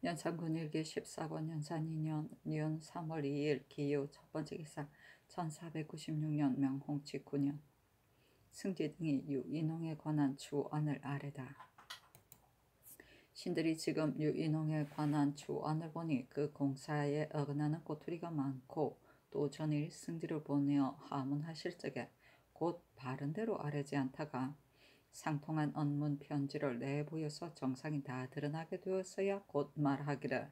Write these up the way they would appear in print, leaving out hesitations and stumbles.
연산군 일기 14권 연산 2년 년 3월 2일 기요 첫 번째 기사 1496년 명홍치 9년 승지 등이 유인홍에 관한 주언을 아래다. 신들이 지금 유인홍에 관한 주언을 보니 그 공사에 어긋나는 꼬투리가 많고 또 전일 승지를 보내어 하문하실 적에 곧 바른대로 아뢰지 않다가 상통한 언문 편지를 내보여서 정상이 다 드러나게 되었어야 곧 말하기를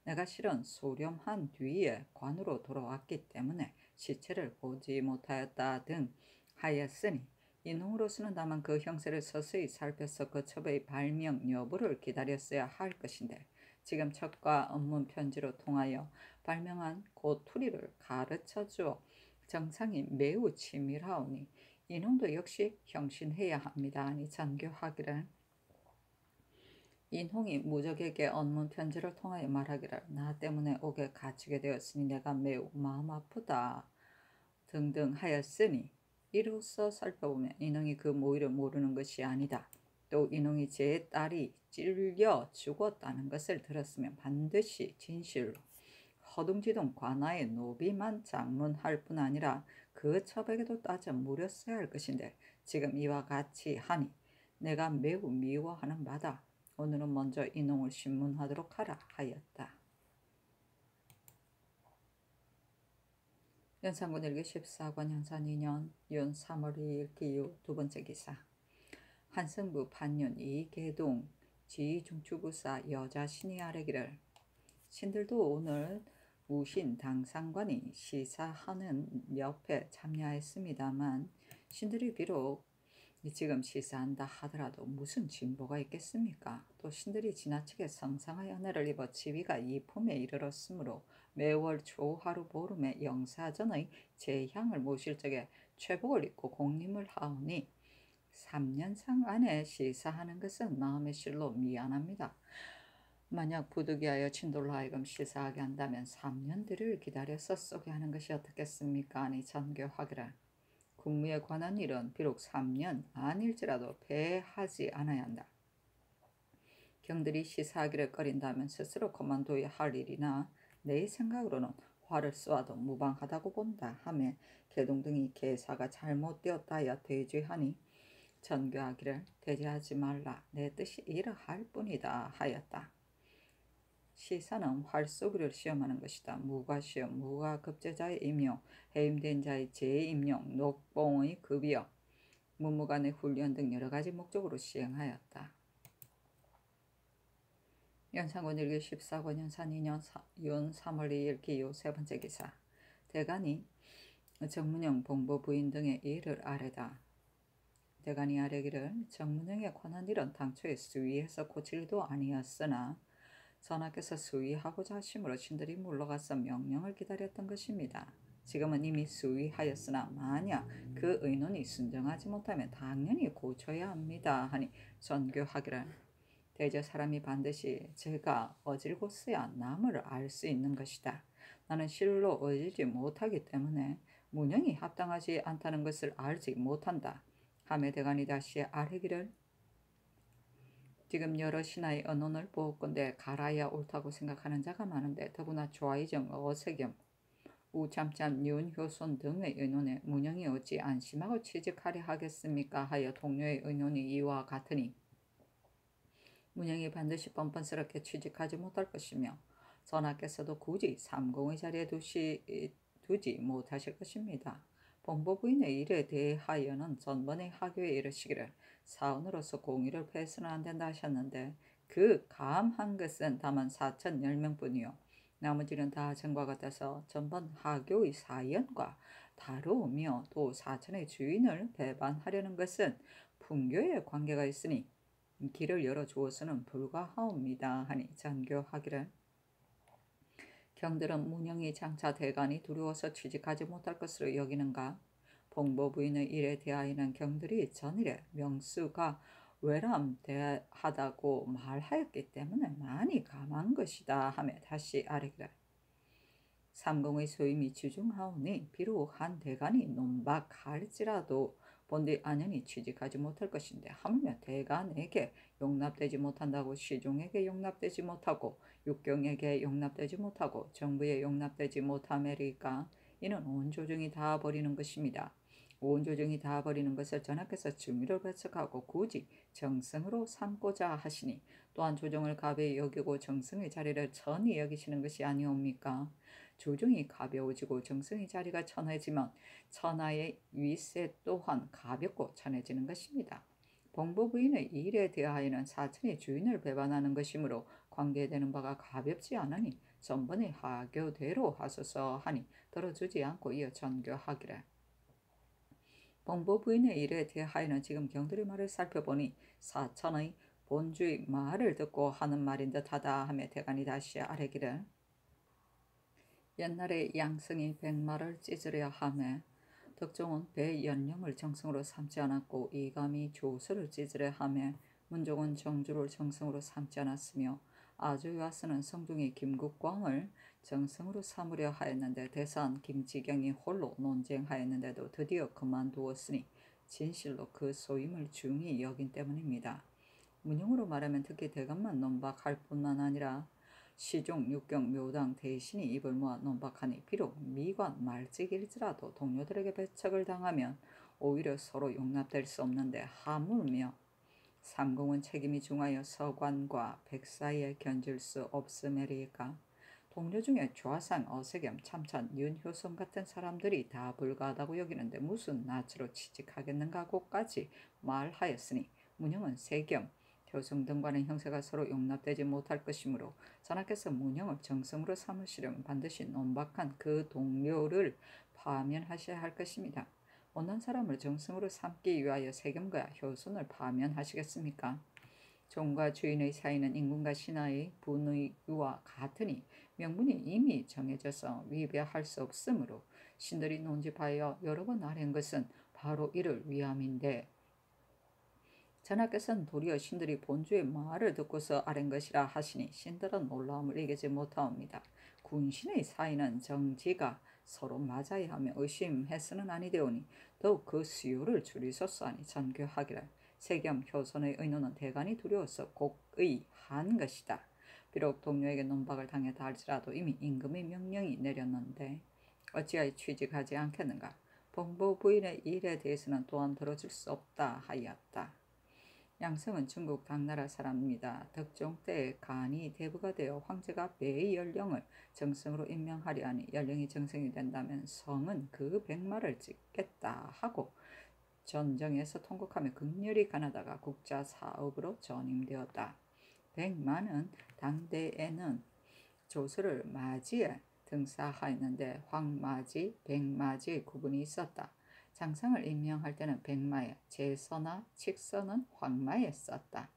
내가 실은 소렴한 뒤에 관으로 돌아왔기 때문에 시체를 보지 못하였다 등 하였으니 인홍으로서는 다만 그 형세를 서서히 살펴서 그 첩의 발명 여부를 기다렸어야 할 것인데 지금 첩과 언문 편지로 통하여 발명한 고투리를 가르쳐 주어 정상이 매우 치밀하오니 인홍도 역시 형신해야 합니다. 아니 전교하기를 인홍이 무적에게 언문 편지를 통하여 말하기를 나 때문에 옥에 갇히게 되었으니 내가 매우 마음 아프다 등등 하였으니 이로써 살펴보면 인홍이 그 모의를 모르는 것이 아니다. 또 인홍이 제 딸이 찔려 죽었다는 것을 들었으면 반드시 진실로 허둥지둥 관아의 노비만 장문할 뿐 아니라 그 첩에게도 따져 물었어야 할 것인데 지금 이와 같이 하니 내가 매우 미워하는 바다. 오늘은 먼저 인홍을 신문하도록 하라 하였다. 연산군 일기 14권 연산 2년 윤 3월 2일 기유 두 번째 기사 한승부 판윤 이계동 지중추부사 여자 신이 아뢰기를 신들도 오늘 우신 당상관이 시사하는 옆에 참여했습니다만 신들이 비록 지금 시사한다 하더라도 무슨 진보가 있겠습니까? 또 신들이 지나치게 성상의 은혜를 입어 지위가 이품에 이르렀으므로 매월 초하루 보름에 영사전의 제향을 모실 적에 최복을 입고 공림을 하오니 3년상 안에 시사하는 것은 마음의 실로 미안합니다. 만약 부득이하여 친돌로 하여금 시사하게 한다면 3년 뒤를 기다려서 쏘게 하는 것이 어떻겠습니까? 아니 전교하기를 국무에 관한 일은 비록 3년 안일지라도 배하지 않아야 한다. 경들이 시사하기를 꺼린다면 스스로 그만둬야 할 일이나 내 생각으로는 화를 쏘아도 무방하다고 본다 하며 계동 등이 계사가 잘못되었다 하여 대죄하니 전교하기를 대죄하지 말라 내 뜻이 이러할 뿐이다 하였다. 시사는 활 쏘기를 시험하는 것이다. 무가 시험, 무가 급제자의 임용, 해임된 자의 재임용, 녹봉의 급여, 문무간의 훈련 등 여러 가지 목적으로 시행하였다. 연산군 일기 14권 연산 2년 윤 3월 2일 기요 세 번째 기사 대간이 정문영 봉보 부인 등의 일을 아뢰다. 대간이 아뢰기를 정문영에 관한 일은 당초에 수위해서 고칠 일도 아니었으나 전하께서 수위하고자 하심으로 신들이 물러가서 명령을 기다렸던 것입니다. 지금은 이미 수위하였으나 만약 그 의논이 순정하지 못하면 당연히 고쳐야 합니다. 하니 전교하기를 대저 사람이 반드시 제가 어질고 써야 남을 알 수 있는 것이다. 나는 실로 어질지 못하기 때문에 문영이 합당하지 않다는 것을 알지 못한다. 하매 대간이 다시 아뢰기를 지금 여러 신하의 언론을 보건대 갈아야 옳다고 생각하는 자가 많은데 더구나 조아이정, 어세겸, 우참참, 윤효손 등의 의논에 문영이 어찌 안심하고 취직하려 하겠습니까? 하여 동료의 의논이 이와 같으니 문영이 반드시 뻔뻔스럽게 취직하지 못할 것이며 전하께서도 굳이 삼공의 자리에 두지 못하실 것입니다. 봉보부인의 일에 대하여는 전번에 하교에 이르시기를 사원으로서 공의를 패서는 안 된다 하셨는데 그 감한 것은 다만 4,010명뿐이요. 나머지는 다 전과 같아서 전번 하교의 사연과 다르오며 또 4천의 주인을 배반하려는 것은 풍교에 관계가 있으니 길을 열어주어서는 불가하옵니다. 하니 전교하기를 경들은 문영이 장차 대간이 두려워서 취직하지 못할 것으로 여기는가? 봉보부인의 일에 대하여는 경들이 전일에 명수가 외람대하다고 말하였기 때문에 많이 감한 것이다 하며 다시 아뢰기를 삼공의 소임이 주중하오니 비록 한 대간이 논박할지라도 본디 안연히 취직하지 못할 것인데 하물며 대간에게 용납되지 못한다고 시종에게 용납되지 못하고 육경에게 용납되지 못하고 정부에 용납되지 못하매리까 이는 온 조정이 다 버리는 것입니다. 온 조정이 다 버리는 것을 전하께서 증의를 배척하고 굳이 정승으로 삼고자 하시니 또한 조정을 가벼이 여기고 정승의 자리를 천히 여기시는 것이 아니옵니까? 조정이 가벼워지고 정승의 자리가 천해지면 천하의 위세 또한 가볍고 천해지는 것입니다. 봉보부인의 일에 대하여는 사천의 주인을 배반하는 것이므로 관계되는 바가 가볍지 않으니 전번의 하교대로 하소서 하니 들어주지 않고 이어 전교하기를. 봉보부인의 일에 대하여는 지금 경들의 말을 살펴보니 사천의 본주의 말을 듣고 하는 말인 듯하다 하며 대간이 다시 아뢰기를 옛날에 양승이 백마를 찢으려 하매 덕종은 배연령을 정승으로 삼지 않았고 이감이 조서를 찢으려 하매 문종은 정주를 정승으로 삼지 않았으며 아주와스는 성중이 김국광을 정승으로 삼으려 하였는데 대산 김지경이 홀로 논쟁하였는데도 드디어 그만두었으니 진실로 그 소임을 중히 여긴 때문입니다. 문형으로 말하면 특히 대감만 논박할 뿐만 아니라 시종, 육경, 묘당, 대신이 입을 모아 논박하니 비록 미관, 말직일지라도 동료들에게 배척을 당하면 오히려 서로 용납될 수 없는데 하물며 삼공은 책임이 중하여 서관과 백 사이에 견줄 수 없음이리까. 동료 중에 좌상, 어세겸, 참찬, 윤효성 같은 사람들이 다 불가하다고 여기는데 무슨 낯으로 취직하겠는가고까지 말하였으니 문형은 세겸, 효성 등과는 형세가 서로 용납되지 못할 것이므로 전하께서 문형을 정성으로 삼으시려면 반드시 논박한 그 동료를 파면하셔야 할 것입니다. 못난 사람을 정성으로 삼기 위하여 세gem과 효손을 파면하시겠습니까? 종과 주인의 사이는 임금과 신하의 분의와 같으니 명분이 이미 정해져서 위배할 수 없으므로 신들이 논집하여 여러 번 아랜 것은 바로 이를 위함인데 전하께서는 도리어 신들이 본주의 말을 듣고서 아랜 것이라 하시니 신들은 놀라움을 이기지 못하옵니다. 군신의 사이는 정지가 서로 맞아야 하며 의심해서는 아니되오니 더욱 그 수요를 줄이소서 하니 전교하기를 세겸 효선의 의논은 대간이 두려워서 곡의한 것이다. 비록 동료에게 논박을 당했다 할지라도 이미 임금의 명령이 내렸는데 어찌하여 취직하지 않겠는가. 봉보부인의 일에 대해서는 또한 들어줄 수 없다 하였다. 양성은 중국 당나라 사람입니다. 덕종 때에 간이 대부가 되어 황제가 배의 연령을 정승으로 임명하려 하니 연령이 정승이 된다면 성은 그 백마를 찍겠다 하고 전정에서 통곡하며 극렬히 가나다가 국자 사업으로 전임되었다. 백마는 당대에는 조서를 맞이에 등사하였는데 황맞이, 백맞이의 구분이 있었다. 장상을 임명할 때는 백마에, 제서나 칙서는 황마에 썼다.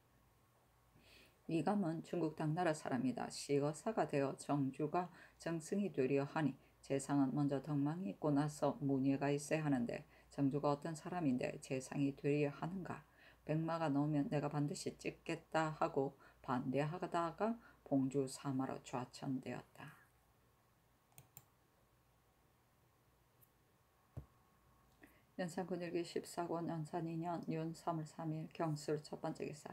위감은 중국 당나라 사람이다. 시거사가 되어 정주가 정승이 되려 하니 제상은 먼저 덕망이 있고 나서 문예가 있어야 하는데 정주가 어떤 사람인데 제상이 되려 하는가. 백마가 나오면 내가 반드시 찍겠다 하고 반대하다가 봉주 사마로 좌천되었다. 연산군일기 14권 연산 2년 윤 3월 3일 경술 첫 번째 기사.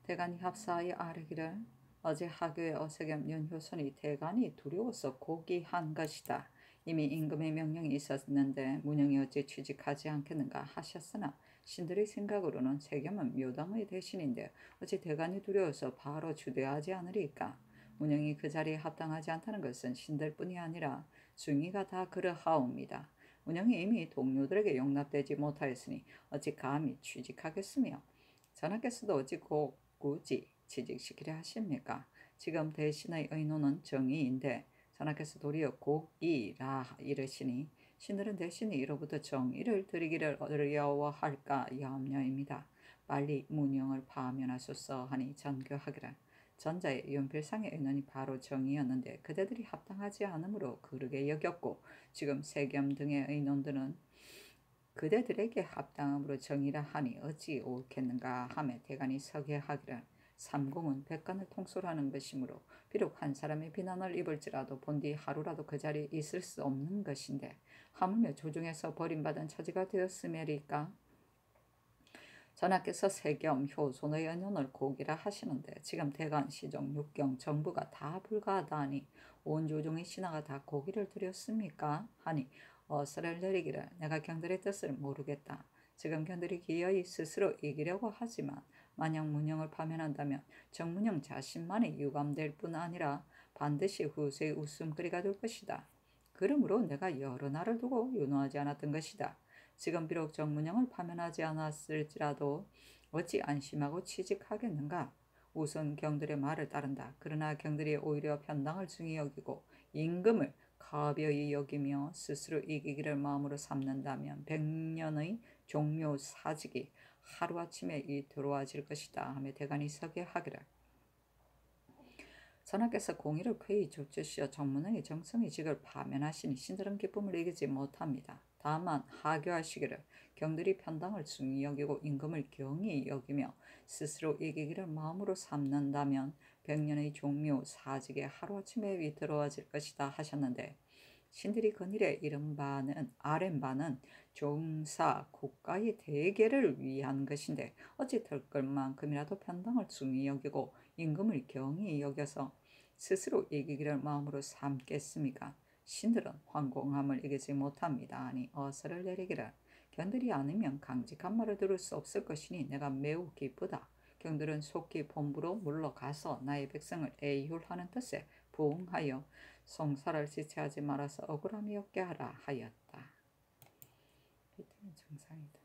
대간이 합사하여 아뢰기를 어제 하교의 어세겸 윤효선이 대간이 두려워서 고기한 것이다. 이미 임금의 명령이 있었는데 문영이 어찌 취직하지 않겠는가 하셨으나 신들의 생각으로는 세겸은 묘당의 대신인데 어찌 대간이 두려워서 바로 주대하지 않으리까. 문영이 그 자리에 합당하지 않다는 것은 신들뿐이 아니라 중의가 다 그러하옵니다. 문영이 이미 동료들에게 용납되지 못하였으니 어찌 감히 취직하겠으며 전하께서도 어찌 굳이 취직시키려 하십니까? 지금 대신의 의논은 정의인데 전하께서 도리어 곡이라 이르시니 신들은 대신에 이로부터 정의를 드리기를 어려워할까 염려입니다. 빨리 문영을 파면하소서 하니 전교하기를. 전자의 연필상의 의논이 바로 정의였는데 그대들이 합당하지 않으므로 그르게 여겼고 지금 세겸 등의 의논들은 그대들에게 합당함으로 정의라 하니 어찌 옳겠는가 하며 대간이 서게하기를. 삼공은 백간을 통솔하는 것이므로 비록 한 사람의 비난을 입을지라도 본디 하루라도 그 자리에 있을 수 없는 것인데 하물며 조정에서 버림받은 처지가 되었음이리까. 전하께서 세겸 효손의 연연을 고기라 하시는데 지금 대간 시종 육경 정부가 다 불가하다니 온 조종의 신하가 다 고기를 드렸습니까? 하니 어서를 내리기를 내가 경들의 뜻을 모르겠다. 지금 경들이 기어이 스스로 이기려고 하지만 만약 문영을 파면한다면 정문영 자신만이 유감될 뿐 아니라 반드시 후세의 웃음거리가 될 것이다. 그러므로 내가 여러 날을 두고 윤호하지 않았던 것이다. 지금 비록 정문영을 파면하지 않았을지라도 어찌 안심하고 취직하겠는가? 우선 경들의 말을 따른다. 그러나 경들이 오히려 편당을 중히 여기고 임금을 가벼이 여기며 스스로 이기기를 마음으로 삼는다면 100년의 종묘 사직이 하루아침에 이루어질 것이다 하며 대간이 서게 하기를. 전하께서 공의를 쾌히 좇으시어 정문의 정성의 직을 파면하시니 신들은 기쁨을 이기지 못합니다. 다만 하교하시기를 경들이 편당을 중히 여기고 임금을 경히 여기며 스스로 이기기를 마음으로 삼는다면 100년의 종묘 사직에 하루아침에 위태로워질 것이다 하셨는데 신들이 건일에 이른 바는 아랫바는 종사 국가의 대계를 위한 것인데 어찌 털걸만큼이라도 편당을 중히 여기고 임금을 경히 여겨서 스스로 이기기를 마음으로 삼겠습니까? 신들은 황공함을 이기지 못합니다. 아니 어서를 내리기를 견들이 않으면 강직한 말을 들을 수 없을 것이니 내가 매우 기쁘다. 경들은 속히 본부로 물러가서 나의 백성을 애율하는 뜻에 부응하여 성사를 지체하지 말아서 억울함이 없게 하라 하였다. 이때는 정상이다.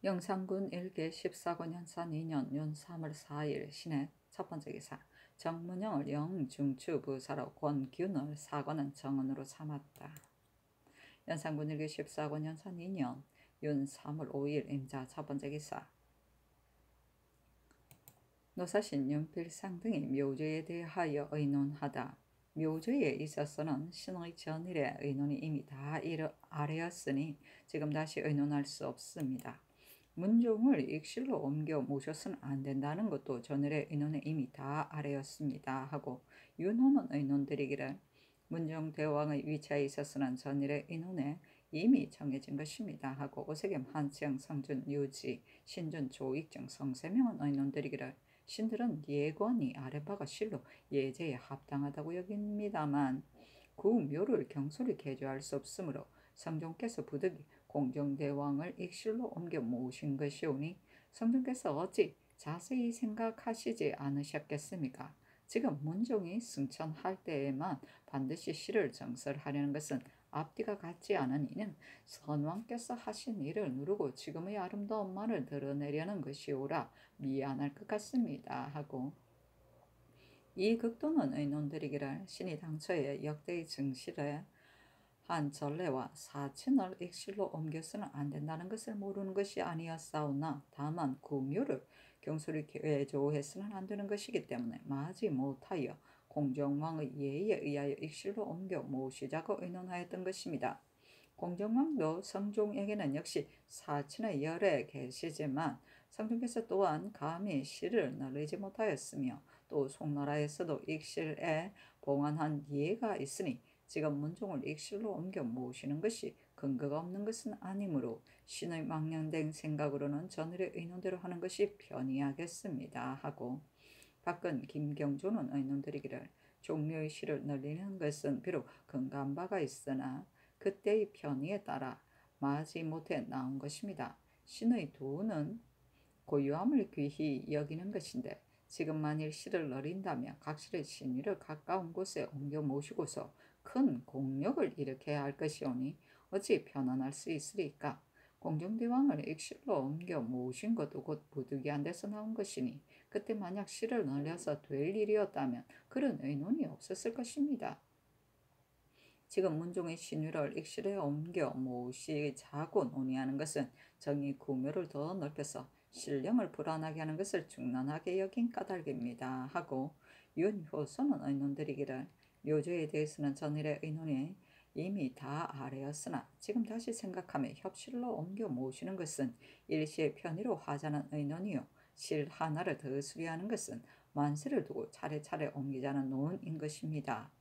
영상군 1개 14권 현산 2년 윤 3월 4일 신해 첫 번째 기사 정문영을 영중추 부사로 권균을 사관은 정언으로 삼았다. 연산군 1개 14권 현산 2년 윤 3월 5일 임자 첫 번째 기사 노사신 윤필상 등이 묘죄에 대하여 의논하다. 묘죄에 있어서는 신의 전일의 의논이 이미 다 아래였으니 지금 다시 의논할 수 없습니다. 문종을 익실로 옮겨 모셔서는 안 된다는 것도 전일의 의논에 이미 다 아래였습니다 하고 윤호는 의논드리기를 문종 대왕의 위치에 있어서는 전일의 의논에 이미 정해진 것입니다 하고 오세겸 한치영 성준 유지 신준 조익정 성세명은 의논드리기를 신들은 예권이 아랫바가 실로 예제에 합당하다고 여깁니다만 그 묘를 경솔히 개조할 수 없으므로 성종께서 부득이 공정대왕을 익실로 옮겨 모신 것이오니 성종께서 어찌 자세히 생각하시지 않으셨겠습니까? 지금 문종이 승천할 때에만 반드시 실을 정설하려는 것은 앞뒤가 같지 않은 이는 선왕께서 하신 일을 누르고 지금의 아름다운 말을 드러내려는 것이오라 미안할 것 같습니다 하고 이 극도는 의논드리기를 신이 당초에 역대의 증실에 한 전례와 사친을 익실로 옮겨서는 안 된다는 것을 모르는 것이 아니었사오나 다만 구묘를 경솔히 개조해서는 안 되는 것이기 때문에 마지 못하여 공정왕의 예의에 의하여 익실로 옮겨 모시자고 의논하였던 것입니다. 공정왕도 성종에게는 역시 사친의 열에 계시지만 성종께서 또한 감히 실을 늘리지 못하였으며 또 송나라에서도 익실에 봉안한 예가 있으니 지금 문종을 익실로 옮겨 모시는 것이 근거가 없는 것은 아니므로 신의 망령된 생각으로는 전일의 의논대로 하는 것이 편이하겠습니다 하고 밖은 김경조는 의논드리기를 종묘의 실을 늘리는 것은 비록 근거한 바가 있으나 그때의 편의에 따라 마지 못해 나온 것입니다. 신의 도는 고유함을 귀히 여기는 것인데 지금 만일 실을 늘린다면 각실의 신위를 가까운 곳에 옮겨 모시고서 큰 공력을 일으켜야 할 것이오니 어찌 편안할 수 있으리까? 공정대왕을 익실로 옮겨 모신 것도 곧 부득이한 데서 나온 것이니 그때 만약 실을 늘려서 될 일이었다면 그런 의논이 없었을 것입니다. 지금 문종의 신위를 익실에 옮겨 모시자고 논의하는 것은 정의 구묘를 더 넓혀서 신령을 불안하게 하는 것을 중난하게 여긴 까닭입니다 하고 윤효선은 의논드리기를 묘조에 대해서는 전일의 의논이 이미 다 아래였으나 지금 다시 생각하며 협실로 옮겨 모시는 것은 일시의 편의로 하자는 의논이요 실 하나를 더 수리하는 것은 만세를 두고 차례차례 옮기자는 논인 것입니다.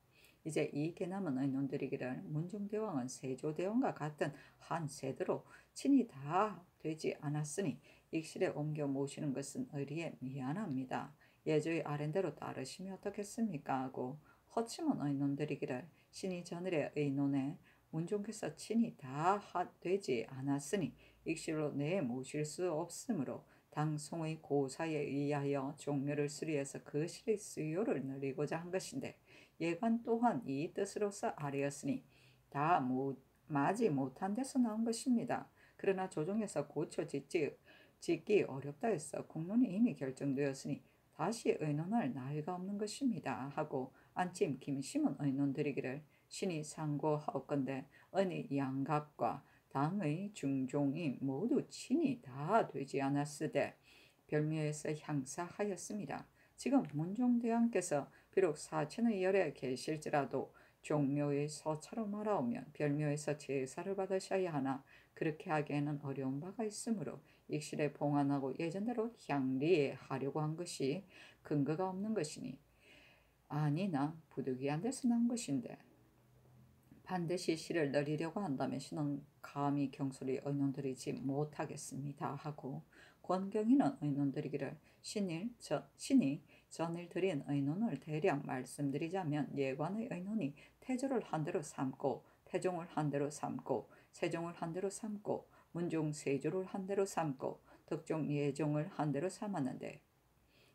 이제 이익에 남은 의논들이기를 문중대왕은 세조대왕과 같은 한 세대로 친이 다 되지 않았으니 익실에 옮겨 모시는 것은 의리에 미안합니다. 예조의 아랜대로 따르시면 어떻겠습니까? 하고 허침한 의논들이기를 신이 전일의 의논에 문종께서 친이 다 되지 않았으니 익실로 내 모실 수 없으므로 당송의 고사에 의하여 종묘를 수리해서 그 실의 수요를 늘리고자 한 것인데 예관 또한 이 뜻으로서 아뢰었으니 다 마지 못한 데서 나온 것입니다. 그러나 조정에서 고쳐 짓기 어렵다 해서 국론이 이미 결정되었으니 다시 의논할 나위가 없는 것입니다. 하고 안침 김심은 의논드리기를 신이 상고하옵건대 은의 양갑과 당의 중종이 모두 친이 다 되지 않았으되 별묘에서 향사하였습니다. 지금 문종대왕께서 비록 사천의 열에 계실지라도 종묘의 서차로 말하오면 별묘에서 제사를 받으셔야 하나 그렇게 하기에는 어려운 바가 있으므로 익실에 봉안하고 예전대로 향리에 하려고 한 것이 근거가 없는 것이니 아니나 부득이한 데서 난 것인데 반드시 실을 늘리려고 한다면 신은 감히 경솔히 의논드리지 못하겠습니다. 하고 권경희는 의논드리기를 신이 전일 드린 의논을 대략 말씀드리자면 예관의 의논이 태조를 한 대로 삼고 태종을 한 대로 삼고 세종을 한 대로 삼고 문종 세조를 한 대로 삼고 덕종 예종을 한 대로 삼았는데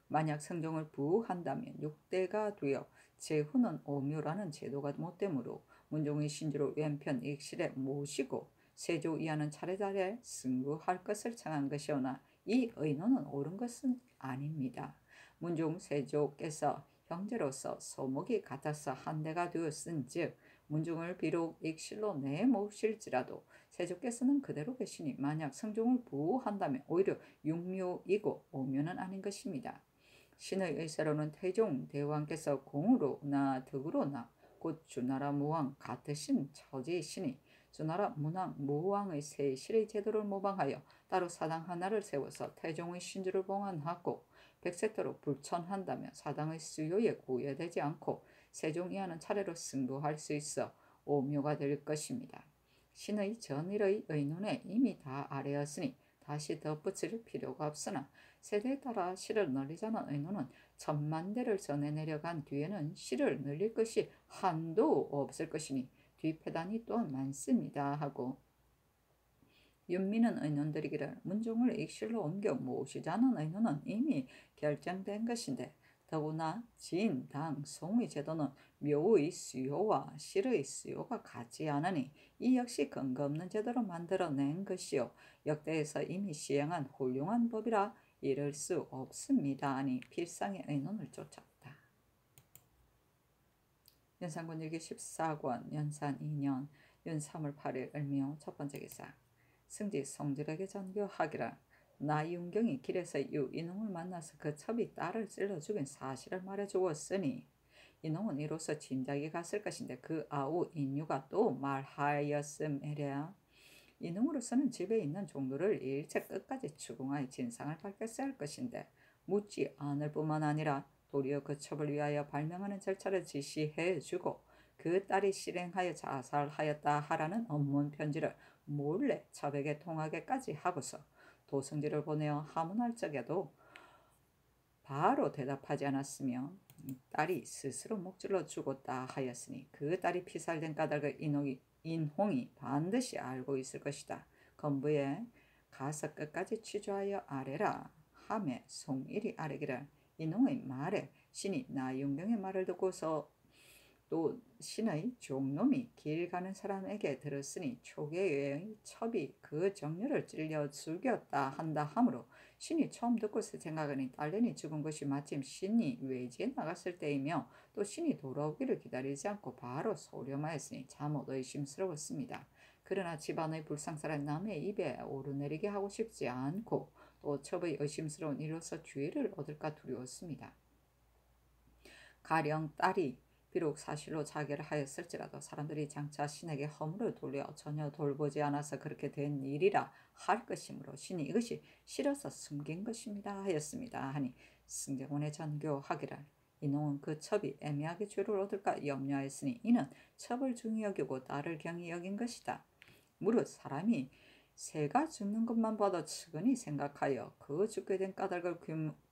만약 성종을 부한다면 6대가 되어 제후는 오묘라는 제도가 못 되므로 문종의 신주로 왼편 익실에 모시고 세조 이하는 차례차례 승구할 것을 청한 것이오나 이 의논은 옳은 것은 아닙니다. 문종 세조께서 형제로서 소목이 같아서 한대가 되었은즉 문종을 비록 익실로 내모실지라도 세조께서는 그대로 계시니 만약 성종을 부한다면 오히려 육묘이고 오묘는 아닌 것입니다. 신의 의사로는 태종 대왕께서 공으로나 덕으로나 곧 주나라 무왕 같으신 처지이시니 주나라 문왕 무왕의 세 실의 제도를 모방하여 따로 사당 하나를 세워서 태종의 신주를 봉안하고 백세토로 불천한다면 사당의 수요에 구애되지 않고 세종 이하는 차례로 승부할 수 있어 오묘가 될 것입니다. 신의 전일의 의논에 이미 다 아뢰었으니 다시 덧붙일 필요가 없으나 세대에 따라 실을 늘리자는 의논은 천만 대를 전해 내려간 뒤에는 실을 늘릴 것이 한도 없을 것이니 뒤패단이 또한 많습니다. 하고 윤미는 의논드리기를 문종을 익실로 옮겨 모시자는 의논은 이미 결정된 것인데 더구나 진, 당, 송의 제도는 묘의 수요와 실의 수요가 같지 않으니 이 역시 근거 없는 제도로 만들어낸 것이요 역대에서 이미 시행한 훌륭한 법이라 이를 수 없습니다. 아니 필상의 의논을 쫓았다. 연산군 일기 14권 연산 2년 윤 3월 8일 을묘 첫 번째 기사 승지 성질에게 전교하기를 나윤경이 길에서 유인홍을 만나서 그 첩이 딸을 찔러 죽인 사실을 말해주었으니 인홍은 이로써 짐작이 갔을 것인데 그 아우 인유가 또 말하였음이랴. 인홍으로서는 집에 있는 종로를 일체 끝까지 추궁하여 진상을 밝혔어야 할 것인데 묻지 않을 뿐만 아니라 도리어 그 첩을 위하여 발명하는 절차를 지시해주고 그 딸이 실행하여 자살하였다 하라는 업문 편지를 몰래 첩에게 통하게까지 하고서 도성지를 보내어 하문할 적에도 바로 대답하지 않았으며 딸이 스스로 목질러 죽었다 하였으니 그 딸이 피살된 까닭을 인홍이 반드시 알고 있을 것이다. 건부에 가서 끝까지 취조하여 아뢰라 하매 송일이 아뢰기를 인홍의 말에 신이 나윤경의 말을 듣고서 또 신의 종놈이 길 가는 사람에게 들었으니 초계의 첩이 그 정녀를 찔려 죽였다 한다 하므로 신이 처음 듣고서 생각하니 딸년이 죽은 것이 마침 신이 외지에 나갔을 때이며 또 신이 돌아오기를 기다리지 않고 바로 소렴하였으니 잠옷 의심스러웠습니다. 그러나 집안의 불상사를 남의 입에 오르내리게 하고 싶지 않고 또 첩의 의심스러운 일로서 주의를 얻을까 두려웠습니다. 가령 딸이 비록 사실로 자결을 하였을지라도 사람들이 장차 신에게 허물을 돌려 전혀 돌보지 않아서 그렇게 된 일이라 할 것이므로 신이 이것이 싫어서 숨긴 것입니다 하였습니다. 하니 승정원의 전교하기를 이농은 그 첩이 애매하게 죄를 얻을까 염려하였으니 이는 첩을 중히 여기고 나를 경히 여긴 것이다. 무릇 사람이 새가 죽는 것만 봐도 측은히 생각하여 그 죽게 된 까닭을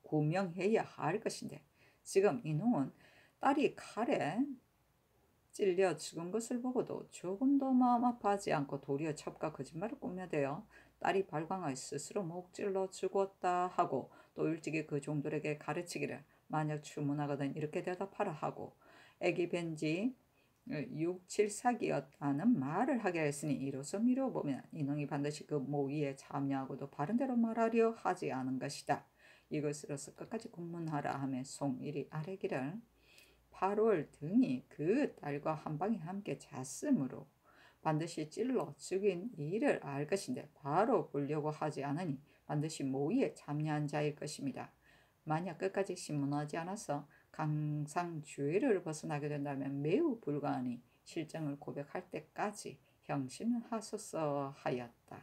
구명해야 할 것인데 지금 이농은 딸이 칼에 찔려 죽은 것을 보고도 조금도 마음 아파하지 않고 도리어 첩과 거짓말을 꾸며대어 딸이 발광하여 스스로 목 찔러 죽었다 하고 또 일찍이 그 종들에게 가르치기를 만약 추문하거든 이렇게 대답하라 하고 애기 뵌지 6, 7사기였다는 말을 하게 했으니 이로써 미뤄보면 이놈이 반드시 그 모의에 참여하고도 바른대로 말하려 하지 않은 것이다. 이것으로서 끝까지 군문하라 하며 송일이 아뢰기를 8월 등이 그 딸과 한 방에 함께 잤으므로 반드시 찔러 죽인 이를 알 것인데 바로 보려고 하지 않으니 반드시 모의에 참여한 자일 것입니다. 만약 끝까지 신문하지 않아서 강상주의를 벗어나게 된다면 매우 불가하니 실정을 고백할 때까지 형신을 하소서 하였다.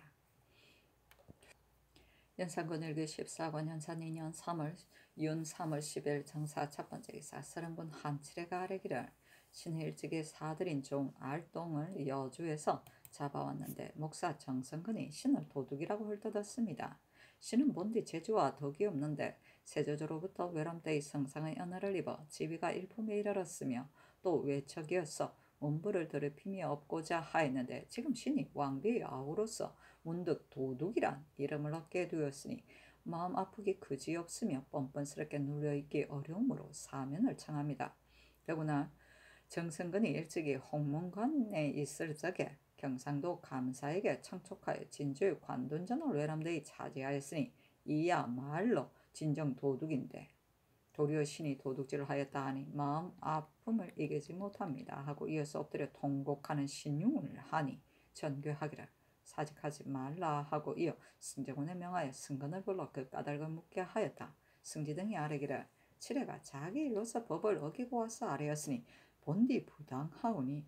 연산군 일기 14권 연산 2년 3월 윤 3월 10일 정사 첫 번째 기사 서른군 한칠애가 아뢰기를 신의 일찍이 사들인 종 알동을 여주에서 잡아왔는데 목사 정성근이 신을 도둑이라고 헐뜯었습니다. 신은 본디 재주와 덕이 없는데 세조조로부터 외람되이 성상의 연하를 입어 지위가 일품에 이르렀으며 또 외척이어서 문부를 더럽힘이 없고자 하였는데 지금 신이 왕비의 아우로서 문득 도둑이란 이름을 얻게 되었으니 마음 아프기 그지없으며 뻔뻔스럽게 눌려있기 어려우므로 사면을 청합니다. 더구나 정성근이 일찍이 홍문관에 있을 적에 경상도 감사에게 청촉하여 진주의 관둔전을 외람되이 차지하였으니 이야말로 진정 도둑인데 도리어 신이 도둑질을 하였다 하니 마음 아픔을 이기지 못합니다 하고 이어서 엎드려 통곡하는 신용을 하니 전교하기를 사직하지 말라 하고 이어 승정원에 명하여 승건을 불러 그 까닭을 묻게 하였다. 승지 등이 아뢰기를 칠애가 자기 일로서 법을 어기고 와서 아뢰었으니 본디 부당하오니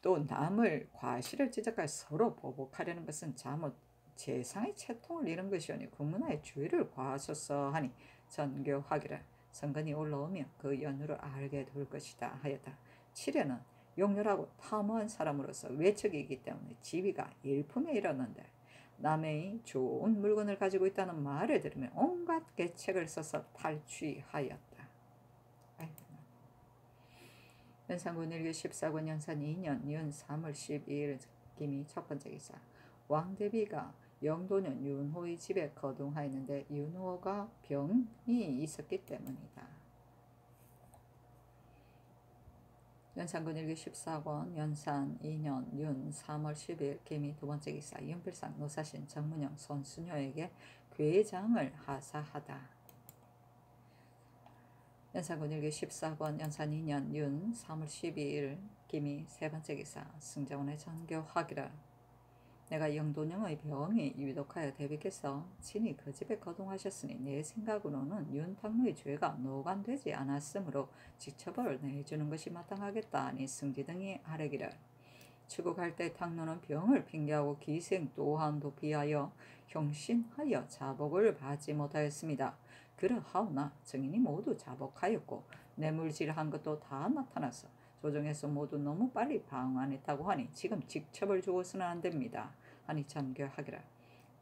또 남을 과실을 지적하여 서로 보복하려는 것은 잘못 재상의 채통을 잃은 것이오니 국문화의 주의를 과하소서 하니 전교하기를 성근이 올라오면 그 연유를 알게 될 것이다 하였다. 칠애는 용렬하고 탐호한 사람으로서 외척이기 때문에 지위가 일품에 이르렀는데 남의 좋은 물건을 가지고 있다는 말을 들으면 온갖 계책을 써서 탈취하였다. 연산군 일기 14권 연산 2년 윤 3월 12일 김이 첫 번째 기사 왕대비가 영도년 윤호의 집에 거동하였는데 윤호가 병이 있었기 때문이다. 연산군 일기 14권 연산 2년 윤 3월 10일 김이 두 번째 기사 윤필상 노사신 정문영 손순효에게 괴장을 하사하다. 연산군 일기 14권 연산 2년 윤 3월 12일 김이 세 번째 기사 승정원의 전교하기를 내가 영도령의 병이 유독하여 대비께서 친히 그 집에 거동하셨으니 내 생각으로는 윤탕로의 죄가 노관되지 않았으므로 직처벌을 내주는 것이 마땅하겠다 하니 승지 등이 아뢰기를 추국할 때 탕로는 병을 핑계하고 기생 또한 도피하여 형신하여 자복을 받지 못하였습니다. 그러하오나 증인이 모두 자복하였고 뇌물질한 것도 다 나타나서 조정에서 모두 너무 빨리 방한했다고 하니 지금 직첩을 주어서는 안됩니다. 하니 전교하기를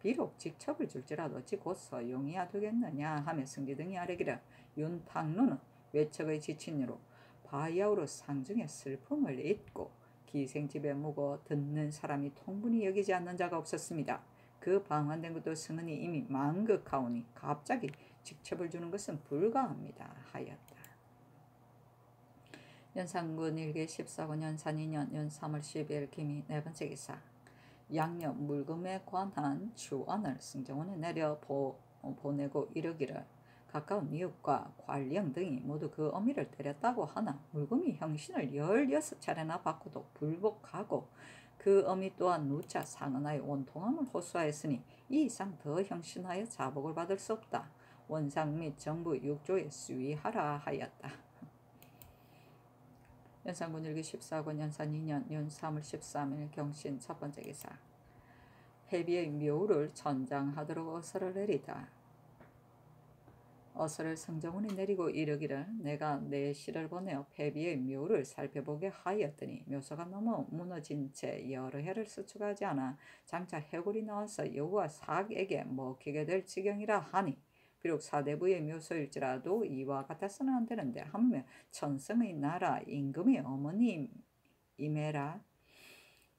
비록 직첩을 줄지라도 어찌 곧 서용이야 되겠느냐 하며 승지 등이 아뢰기를 윤탕로는 외척의 지친이로 바야흐로 상중에 슬픔을 잊고 기생집에 묵어 듣는 사람이 통분히 여기지 않는 자가 없었습니다. 그 방한된 것도 승은이 이미 만극하오니 갑자기 직첩을 주는 것은 불가합니다 하였다. 연산군 일기 14권 연산 2년 윤 3월 12일 김이 네 번째 기사 양력 물금에 관한 추언을 승정원에 내려 보내고 이르기를 가까운 이웃과 관령 등이 모두 그 어미를 때렸다고 하나 물금이 형신을 16차례나 받고도 불복하고 그 어미 또한 누차 상언하여 원통함을 호소하였으니 이 이상 더 형신하여 자복을 받을 수 없다. 원상 및 정부 6조에 수위하라 하였다. 연산군 일기 14권 연산 2년 윤 3월 13일 경신 첫 번째 기사 해비의 묘를 전장하도록 어서를 내리다. 어서를 성정훈이 내리고 이르기를 내가 내 시를 보내어 패비의 묘를 살펴보게 하였더니 묘소가 너무 무너진 채 여러 해를 수축하지 않아 장차 해골이 나와서 여호와 사악에게 먹히게 될 지경이라 하니 비록 사대부의 묘소일지라도 이와 같아서는 안 되는데 하물며 천성의 나라 임금의 어머니임에라.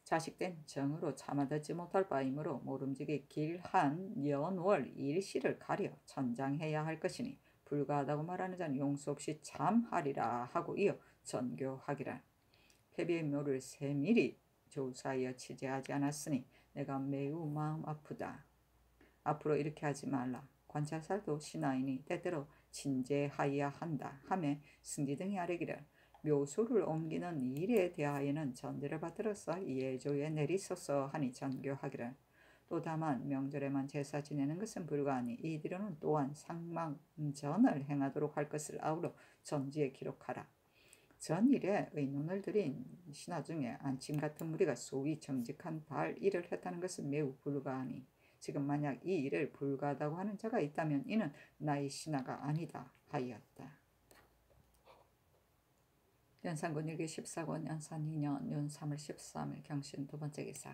자식된 정으로 참아 듣지 못할 바이므로 모름지기 길한 연월 일시를 가려 천장해야 할 것이니 불가하다고 말하는 자는 용서 없이 참하리라 하고 이어 전교하기를 패비의 묘를 세밀히 조사하여 취재하지 않았으니 내가 매우 마음 아프다. 앞으로 이렇게 하지 말라. 관찰살도 신하이니 때때로 진제하여야 한다 하며 승지 등이 아뢰기를 묘소를 옮기는 일에 대하여는 전제를 받들어서 예조에 내리소서 하니 전교하기를 또 다만 명절에만 제사 지내는 것은 불가하니 이뒤로는 또한 상망전을 행하도록 할 것을 아우러 전지에 기록하라. 전일에 의논을 들인 신하 중에 안침 같은 무리가 소위 정직한 발 일을 했다는 것은 매우 불가하니 지금 만약 이 일을 불가하다고 하는 자가 있다면 이는 나의 신하가 아니다 하였다. 연산군 일기 14권 연산 2년 윤 3월 13일 경신 두 번째 기사.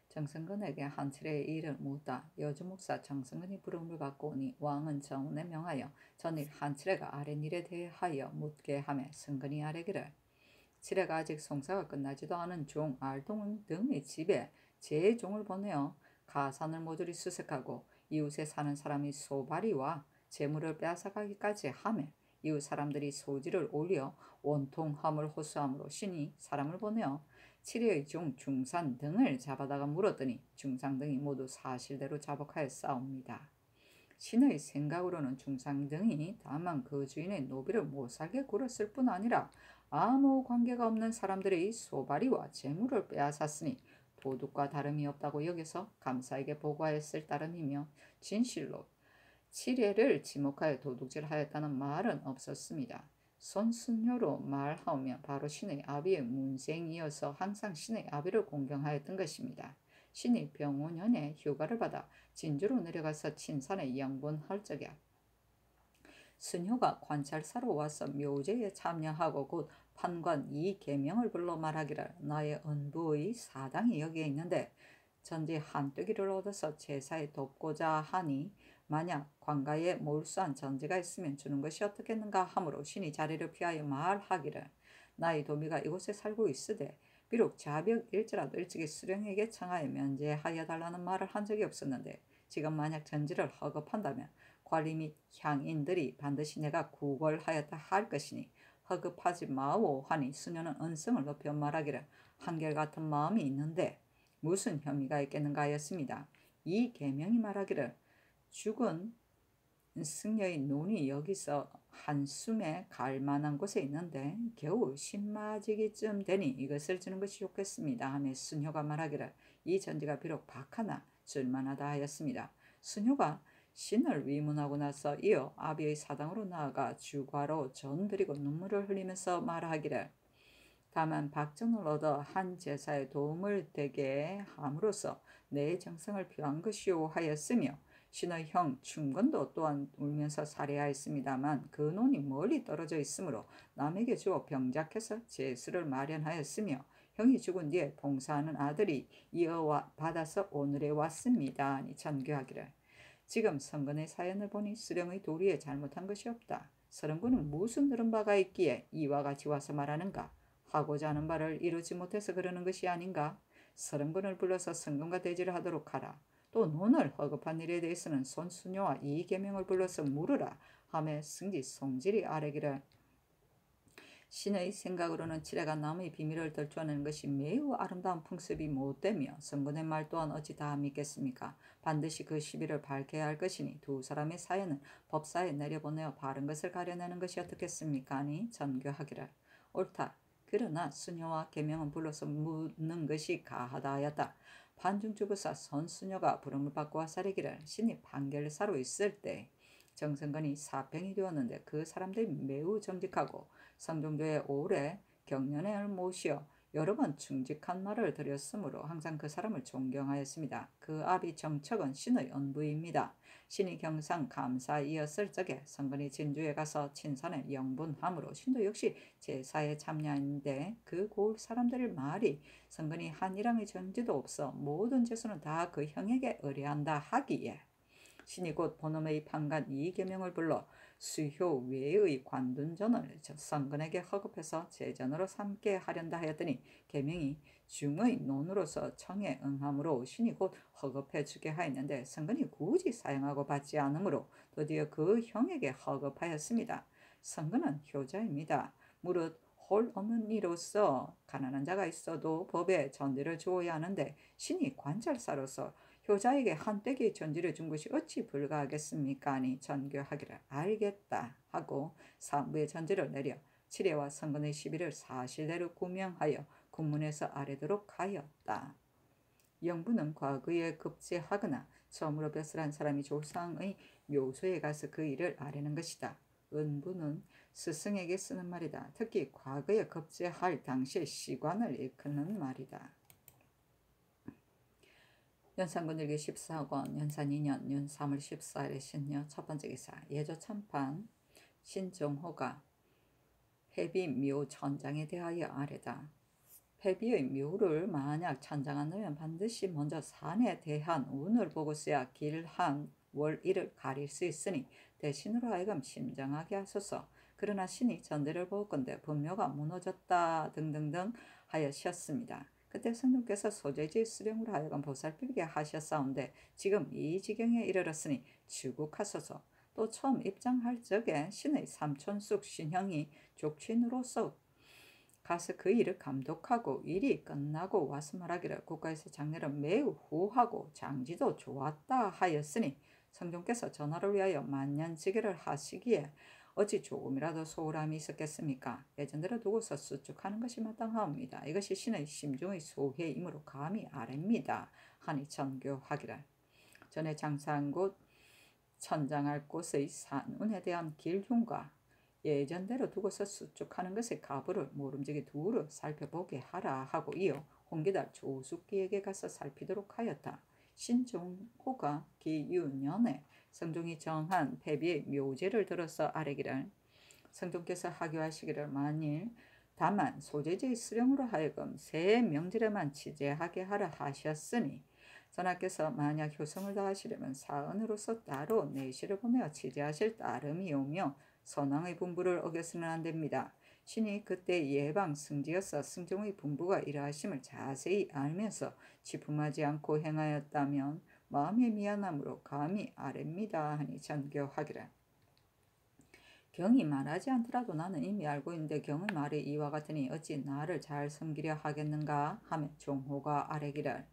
정승근에게 한칠의 일을 묻다. 여주목사 정승근이 부름을 받고 오니 왕은 정운에 명하여 전일 한칠애가 아랫일에 대하여 묻게 하매 승근이 아뢰기를 칠애가 아직 송사가 끝나지도 않은 종 알동 등의 집에 제 종을 보내어 가산을 모조리 수색하고 이웃에 사는 사람이 소발이와 재물을 빼앗아가기까지 하매 이웃 사람들이 소지를 올려 원통함을 호소함으로 신이 사람을 보내어 칠의 종 중산 등을 잡아다가 물었더니 중상 등이 모두 사실대로 자복하여 싸웁니다. 신의 생각으로는 중상 등이 다만 그 주인의 노비를 못살게 굴었을 뿐 아니라 아무 관계가 없는 사람들의 소발이와 재물을 빼앗았으니 도둑과 다름이 없다고 여겨서 감사에게 보고하였을 따름이며 진실로 칠애를 지목하여 도둑질하였다는 말은 없었습니다. 손순효로 말하면 바로 신의 아비의 문생이어서 항상 신의 아비를 공경하였던 것입니다. 신이 병오년에 휴가를 받아 진주로 내려가서 친산에 영본할 적에 순효가 관찰사로 와서 묘제에 참여하고 곧 판관 이계명을 불러 말하기를 나의 은부의 사당이 여기에 있는데 전지 한뜨기를 얻어서 제사에 돕고자 하니 만약 관가에 몰수한 전지가 있으면 주는 것이 어떻겠는가 하므로 신이 자리를 피하여 말하기를 나의 도비가 이곳에 살고 있으되 비록 자벽일지라도 일찍이 수령에게 청하여 면제하여 달라는 말을 한 적이 없었는데 지금 만약 전지를 허급한다면 관리 및 향인들이 반드시 내가 구걸하였다 할 것이니 허급하지 마오 하니 수녀는 은성을 높여 말하기를 한결같은 마음이 있는데 무슨 혐의가 있겠는가 하였습니다. 이 계명이 말하기를 죽은 승려의 논이 여기서 한숨에 갈 만한 곳에 있는데 겨우 신마지기쯤 되니 이것을 주는 것이 좋겠습니다 하며 순효가 말하기를 이 전지가 비록 박하나 줄만하다 하였습니다. 순효가 신을 위문하고 나서 이어 아비의 사당으로 나아가 주과로 전드리고 눈물을 흘리면서 말하기를 다만 박정을 얻어 한 제사에 도움을 되게 함으로써 내 정성을 표한 것이오 하였으며 신의 형 충건도 또한 울면서 살해하였습니다만 그 논이 멀리 떨어져 있으므로 남에게 주어 병작해서 제수를 마련하였으며 형이 죽은 뒤에 봉사하는 아들이 이어 받아서 오늘에 왔습니다. 전교하기를 지금 성근의 사연을 보니 수령의 도리에 잘못한 것이 없다. 서른군은 무슨 들은 바가 있기에 이와 같이 와서 말하는가? 하고자 하는 바를 이루지 못해서 그러는 것이 아닌가? 서른군을 불러서 성금과 대지를 하도록 하라. 또 논을 허급한 일에 대해서는 손수녀와 이계명을 불러서 물으라 하며 승지 송질이 아뢰기를 신의 생각으로는 칠애가 남의 비밀을 들춰내는 것이 매우 아름다운 풍습이 못되며 성군의 말 또한 어찌 다 믿겠습니까? 반드시 그 시비를 밝혀야 할 것이니 두 사람의 사연은 법사에 내려보내어 바른 것을 가려내는 것이 어떻겠습니까? 하니 전교하기를 옳다. 그러나 수녀와 계명은 불러서 묻는 것이 가하다 하였다. 판중주부사 선수녀가 부름을 받고 와사리기를 신이 판결사로 있을 때 정승건이 사병이 되었는데 그 사람들이 매우 정직하고 성종조에 오래 경련을 모시어 여러 번 충직한 말을 드렸으므로 항상 그 사람을 존경하였습니다. 그 아비 정척은 신의 언부입니다. 신이 경상 감사이었을 적에 성근이 진주에 가서 친산에 영분함으로 신도 역시 제사에 참여했는데 그 고을 사람들의 말이 성근이 한이랑의 전지도 없어 모든 죄수는 다 그 형에게 의뢰한다 하기에 신이 곧 본엄의 판관 이계명을 불러 수효 외의 관둔전을 성근에게 허급해서 제전으로 삼게 하련다 하였더니 계명이 중의 논으로서 청에 응함으로 신이 곧 허급해 주게 하였는데 성근이 굳이 사용하고 받지 않으므로 드디어 그 형에게 허급하였습니다. 성근은 효자입니다. 무릇 홀 없는 이로서 가난한 자가 있어도 법에 전제를 주어야 하는데 신이 관찰사로서 효자에게 한 떼기 전지를 준 것이 어찌 불가하겠습니까? 하니 전교하기를 알겠다 하고 사부의 전지를 내려 칠해와 성근의 시비를 사실대로 구명하여 군문에서 아래도록 하였다. 영부는 과거에 급제하거나 처음으로 벼슬 한 사람이 조상의 묘소에 가서 그 일을 아뢰는 것이다. 은부는 스승에게 쓰는 말이다. 특히 과거에 급제할 당시의 시관을 일컫는 말이다. 연산군 일기 14권 연산 2년 윤 3월 14일에 신녀 첫 번째 기사 예조 참판 신종호가 회비묘 천장에 대하여 아뢰다. 회비의 묘를 만약 천장하려면 반드시 먼저 산에 대한 운을 보고 써야 길한 월일을 가릴 수 있으니 대신으로 하여금 심정하게 하소서. 그러나 신이 전대를 보건대 분묘가 무너졌다 등등등 하여셨습니다. 그때 성령께서 소재지 수령으로 하여금 보살피게 하셨사온데 지금 이 지경에 이르렀으니 주국하소서. 또 처음 입장할 적에 신의 삼촌숙 신형이 족친으로서 가서 그 일을 감독하고 일이 끝나고 와서 말하기를 국가에서 장례를 매우 후하고 장지도 좋았다 하였으니 성종께서 전하를 위하여 만년지기를 하시기에 어찌 조금이라도 소홀함이 있었겠습니까? 예전대로 두고서 수축하는 것이 마땅하옵니다. 이것이 신의 심중의 소회이므로 감히 아뢰입니다. 하니 전교하기를 전에 장사한 곳 천장할 곳의 산운에 대한 길흉과 예전대로 두고서 수축하는 것의 가부를 모름지기 두루 살펴보게 하라 하고 이어 홍기달 조숙기에게 가서 살피도록 하였다. 신종호가 기유년에 성종이 정한 패비의 묘제를 들어서 아뢰기를 성종께서 하교하시기를 만일 다만 소재지의 수령으로 하여금 새 명절에만 취재하게 하라 하셨으니 전하께서 만약 효성을 다하시려면 사언으로서 따로 내시를 보내어 취재하실 따름이오며 선왕의 분부를 어겨서는 안 됩니다. 신이 그때 예방 승지여서 승종의 분부가 이러하심을 자세히 알면서 취품하지 않고 행하였다면 마음의 미안함으로 감히 아뢰입니다. 하니 전교하기를 경이 말하지 않더라도 나는 이미 알고 있는데 경의 말이 이와 같으니 어찌 나를 잘 섬기려 하겠는가 하며 종호가 아뢰기를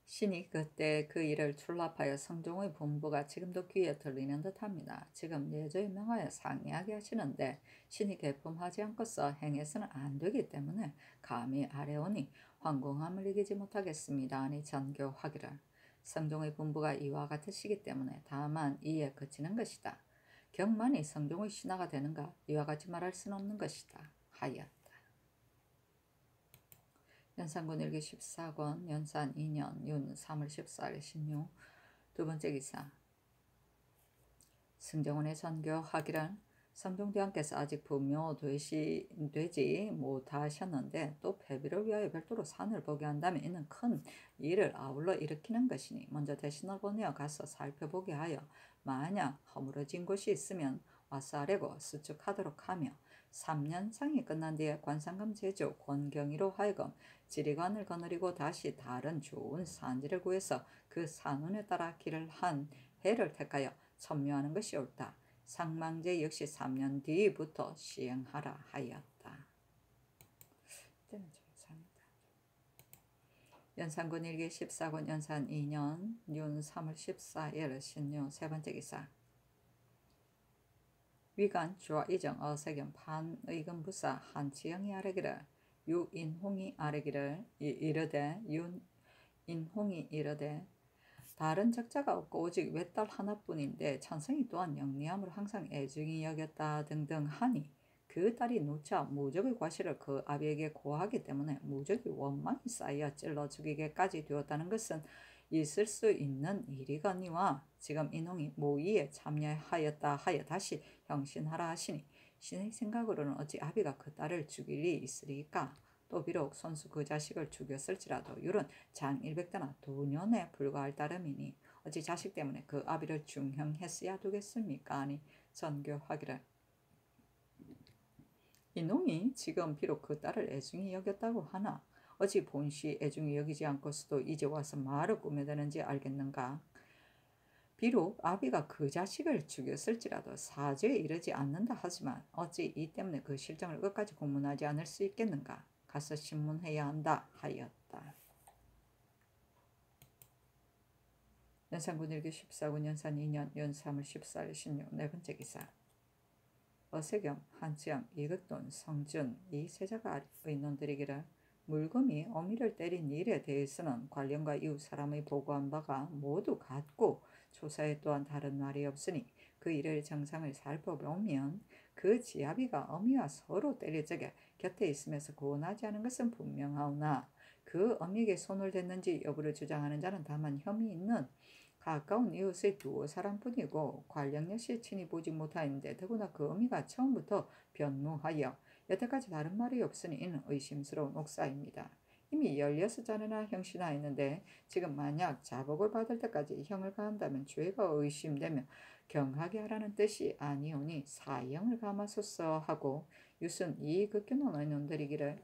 신이 그때 그 일을 출납하여 성종의 분부가 지금도 귀에 들리는 듯합니다. 지금 예조에 명하여 상의하게 하시는데 신이 개품하지 않고서 행해서는 안 되기 때문에 감히 아뢰오니 황공함을 이기지 못하겠습니다. 하니 전교하기를 성종의 분부가 이와 같으시기 때문에 다만 이에 그치는 것이다. 경만이 성종의 신하가 되는가 이와 같이 말할 수는 없는 것이다. 하였다. 연산군 일기 14권 연산 2년 윤 3월 14일 신유 두 번째 기사 승정원의 전교하기를 성종대왕께서 아직 부묘되지 못하셨는데 또 패비를 위하여 별도로 산을 보게 한다면 이는 큰 일을 아울러 일으키는 것이니 먼저 대신을 보내어 가서 살펴보게 하여 만약 허물어진 곳이 있으면 와서 아래고 수축하도록 하며 3년상이 끝난 뒤에 관상금 제조 권경이로 하여금 지리관을 거느리고 다시 다른 좋은 산지를 구해서 그 산운에 따라 길을 한 해를 택하여 천묘하는 것이 옳다. 상망제 역시 3년 뒤부터 시행하라 하였다. 연산군 일기 14권 연산 2년 윤 3월 14일 신유 세 번째 기사 위간 주와 이정 어세경 판의금부사 한치영이 아뢰기를 유인홍이 아뢰기를 이르되 윤인홍이 이르되 다른 적자가 없고 오직 외딸 하나뿐인데 천성이 또한 영리함으로 항상 애중히 여겼다 등등 하니 그 딸이 누차 무적의 과실을 그 아비에게 고하기 때문에 무적이 원망이 쌓여 찔러 죽이게까지 되었다는 것은 있을 수 있는 일이거니와 지금 이놈이 모의에 참여하였다 하여 다시 형신하라 하시니 신의 생각으로는 어찌 아비가 그 딸을 죽일 리 있으리까? 또 비록 손수 그 자식을 죽였을지라도 율은 장 100대나 도년에 불과할 따름이니 어찌 자식 때문에 그 아비를 중형했어야 되겠습니까? 아니 전교하기를 이놈이 지금 비록 그 딸을 애중히 여겼다고 하나 어찌 본시 애중히 여기지 않고서도 이제 와서 말을 꾸며대는지 알겠는가? 비록 아비가 그 자식을 죽였을지라도 사죄에 이르지 않는다 하지만 어찌 이 때문에 그 실정을 끝까지 공문하지 않을 수 있겠는가? 가서 신문해야 한다 하였다. 연산군 일기 14군 연산 2년 연 3월 14일 16 네 번째 기사. 어세겸, 한치영, 이극돈, 성준 이 세자가 의논드리기를 물금이 어미를 때린 일에 대해서는 관련과 이웃 사람의 보고한 바가 모두 같고 조사에 또한 다른 말이 없으니 그 일의 정상을 살펴보면 그 지아비가 어미와 서로 때릴 적에 곁에 있으면서 고원하지 않은 것은 분명하오나 그 어미에게 손을 댔는지 여부를 주장하는 자는 다만 혐의 있는 가까운 이웃의 두어 사람뿐이고 관령 역시 친히 보지 못하였는데 더구나 그 어미가 처음부터 변무하여 여태까지 다른 말이 없으니 이는 의심스러운 옥사입니다. 이미 16자나 형신하였는데 지금 만약 자복을 받을 때까지 형을 가한다면 죄가 의심되며 경하게 하라는 뜻이 아니오니 사형을 감하소서 하고 유순 이 극견한 의논들이기를